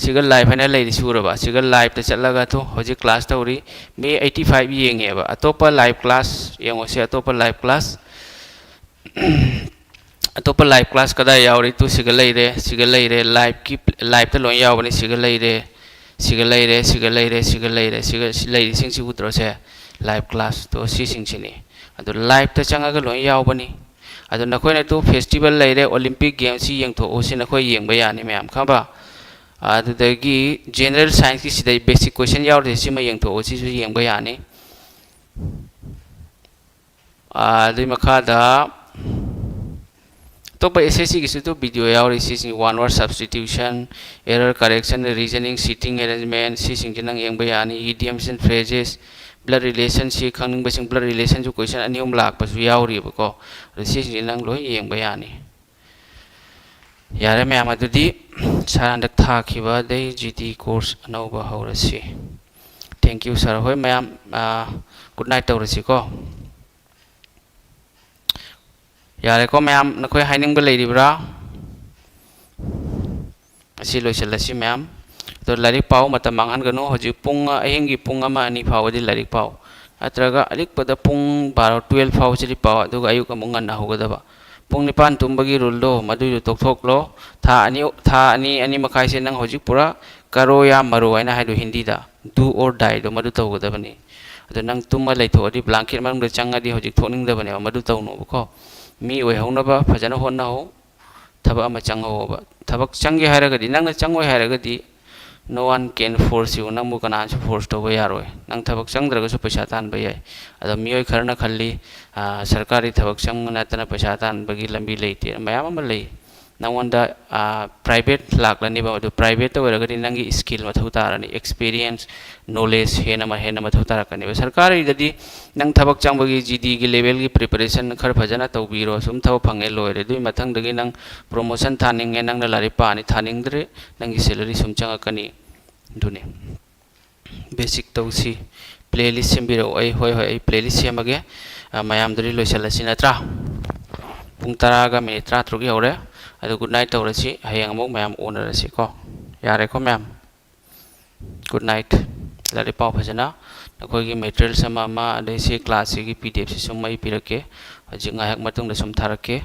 siga live hana leiri suraba siga live ta chalaga to hoji class tawri me 85 yenge ba atopa live class yengo se atopa live class atopa live class kada yauri tu siga leire live ta lon yawbani siga leire siga leire sing si utro se live class to si sing sini ado live ta changa ga lon yaw bani ado nakhoi na to festival leire Olympic games si yeng tho o sin nakhoi yeng ba yani ma'am khaba ado dagi general science ki sidai basic question yaw de si ma yeng tho o si su yeng ba yani ꯑꯗꯨꯏ ꯃꯈꯥꯗ ꯑꯇꯣꯞꯄ SSC ꯒꯤꯁꯨ video ꯌꯥꯎꯔꯤ ꯁꯤꯁꯤꯡ one word substitution error correction reasoning sitting arrangement ꯁꯤꯁꯤꯡꯁꯤ ꯅꯪ ꯌꯦꯡꯕ ꯌꯥꯅꯤ ꯏꯗꯤꯌꯝꯁ ꯑꯦꯟ ꯐ꯭ꯔꯦꯖꯦꯁ ꯕ꯭ꯂꯗ ꯔꯤꯂꯦꯁꯟꯁꯤ ꯈꯪꯅꯤꯡꯕꯁꯤꯡ ꯕ꯭ꯂꯗ ꯔꯤꯂꯦꯁꯟꯁꯨ ꯀꯣꯏꯁꯟ ꯑꯅꯤ ꯑꯍꯨꯝ ꯂꯥꯛꯄꯁꯨ ꯌꯥꯎꯔꯤꯕꯀꯣ ꯑꯗꯨ ꯁꯤꯁꯤꯡꯁꯤ ꯅꯪ ꯂꯣꯏ ꯌꯦꯡꯕ ꯌꯥꯅꯤ ꯌꯥꯔꯦ ꯃꯌꯥꯝ ꯑꯗꯨꯗꯤ ꯁꯥꯔ ꯍꯟꯗꯛ ꯊꯥꯈꯤꯕꯗꯩ GD ꯀꯣꯔꯁ ꯑꯅꯧꯕ ꯍꯧꯔꯁꯤ ꯊꯦꯡꯛ ꯌꯨ ꯁꯥꯔ ꯍꯣꯏ ꯃꯌꯥꯝ ꯒꯨꯗ ꯅꯥꯏꯠ ꯇꯧꯔꯁꯤꯀꯣ ꯌꯥꯔꯦꯀꯣ ꯃꯌꯥꯝ ꯅꯈꯣꯏ ꯍꯥꯏꯅꯤꯡꯕ ꯂꯩꯔꯤꯕ꯭ꯔꯥ ꯑꯁꯤ ꯂꯣꯏꯁꯤꯜꯂꯁꯤ ꯃꯌꯥꯝ ꯑꯗꯣ ꯂꯥꯏꯔꯤꯛ ꯄꯥꯎ ꯃꯇꯝ ꯃꯥꯡꯍꯟꯒꯅꯨ ꯍꯧꯖꯤꯛ ꯑꯍꯤꯡꯒꯤ ꯄꯨꯡ 1-2 ꯐꯥꯎꯕꯗꯤ ꯂꯥꯏꯔꯤꯛ ꯄꯥꯎ ꯅꯠꯇ꯭ꯔꯒ ꯑꯂꯤꯛꯄꯗ ꯄꯨꯡ 12 ꯐꯥꯎꯕꯁꯤꯗꯤ ꯄꯥꯎ ꯑꯗꯨꯒ ꯑꯌꯨꯛ ꯑꯃꯨꯛ ꯉꯟꯅ ꯍꯧꯒꯗꯕ ꯄꯨꯡ 9 ꯇꯨꯝꯕꯒꯤ ꯔꯨꯜꯗꯣ ꯃꯗꯨꯗꯣ ꯇꯣꯛꯊꯣꯛꯂꯣ ꯊꯥ ꯑꯅꯤ ꯃꯈꯥꯏꯁꯦ ꯅꯪ ꯍꯧꯖꯤꯛ ꯄꯨꯔꯥ ꯀꯔꯣ ꯌꯥ ꯃꯔꯣ ꯍꯥꯏꯅ ꯍꯥꯏꯗꯣ ꯍꯤꯟꯗꯤꯗ ꯗꯨ ꯑꯣꯔ ꯗꯥꯏꯗꯣ ꯃꯗꯨ ꯇꯧꯒꯗꯕꯅꯤ ꯑꯗꯣ ꯅꯪ ꯇꯨꯝꯃ ꯂꯩꯊꯣꯛꯑꯗꯤ ꯕ꯭ꯂꯥꯡꯀꯦꯠ ꯃꯅꯨꯡꯗ ꯆꯪꯉꯗꯤ ꯍꯧꯖꯤꯛ ꯊꯣꯛꯅꯤꯡꯗꯕꯅꯦꯕ ꯃꯗꯨ ꯇꯧꯅꯣꯕꯀꯣ ꯃꯤ ꯑꯣꯏꯍꯧꯅꯕ ꯐꯖꯅ ꯍꯣꯠꯅꯍꯧ ꯊꯕꯛ ꯑꯃ ꯆꯪꯍꯧꯕ ꯊꯕꯛ ꯆꯪꯒꯦ ꯍꯥꯏꯔꯒꯗꯤ ꯅꯪꯅ ꯆꯪꯉꯣꯏ ꯍꯥꯏꯔꯒꯗꯤ no one can force you nangbu kanansu force tawba yaroi nang thabak changdragasu paisa tanba yai ado miyoi kharna khalli sarkari thabak changna tana paisa tanbagi lambi leite mayam ama lei nangonda private laklani ba adu private to weragadi nangi skill mathau tarani experience knowledge hena mathau tarakani ba sarkari dadi nang thabak changbagi GD gi level gi preparation khar phajana tawbiro sum thaw phange loire dui mathang dagi nang promotion thaninge nang na lari pa ani thaningdre nangi salary sum changakani dune basic tawsi playlist sembiro ai hoi playlist semage mayam duri loisalasi natra pung 10 ga minute 30 gi hore adu good night tawrasi hayang amuk mayam onarasi ko yare ko mayam good night lari pau phajana nakoi gi material sama ma adai se class gi PDF si sum mai pirake hajing ngayak matung da sum tharake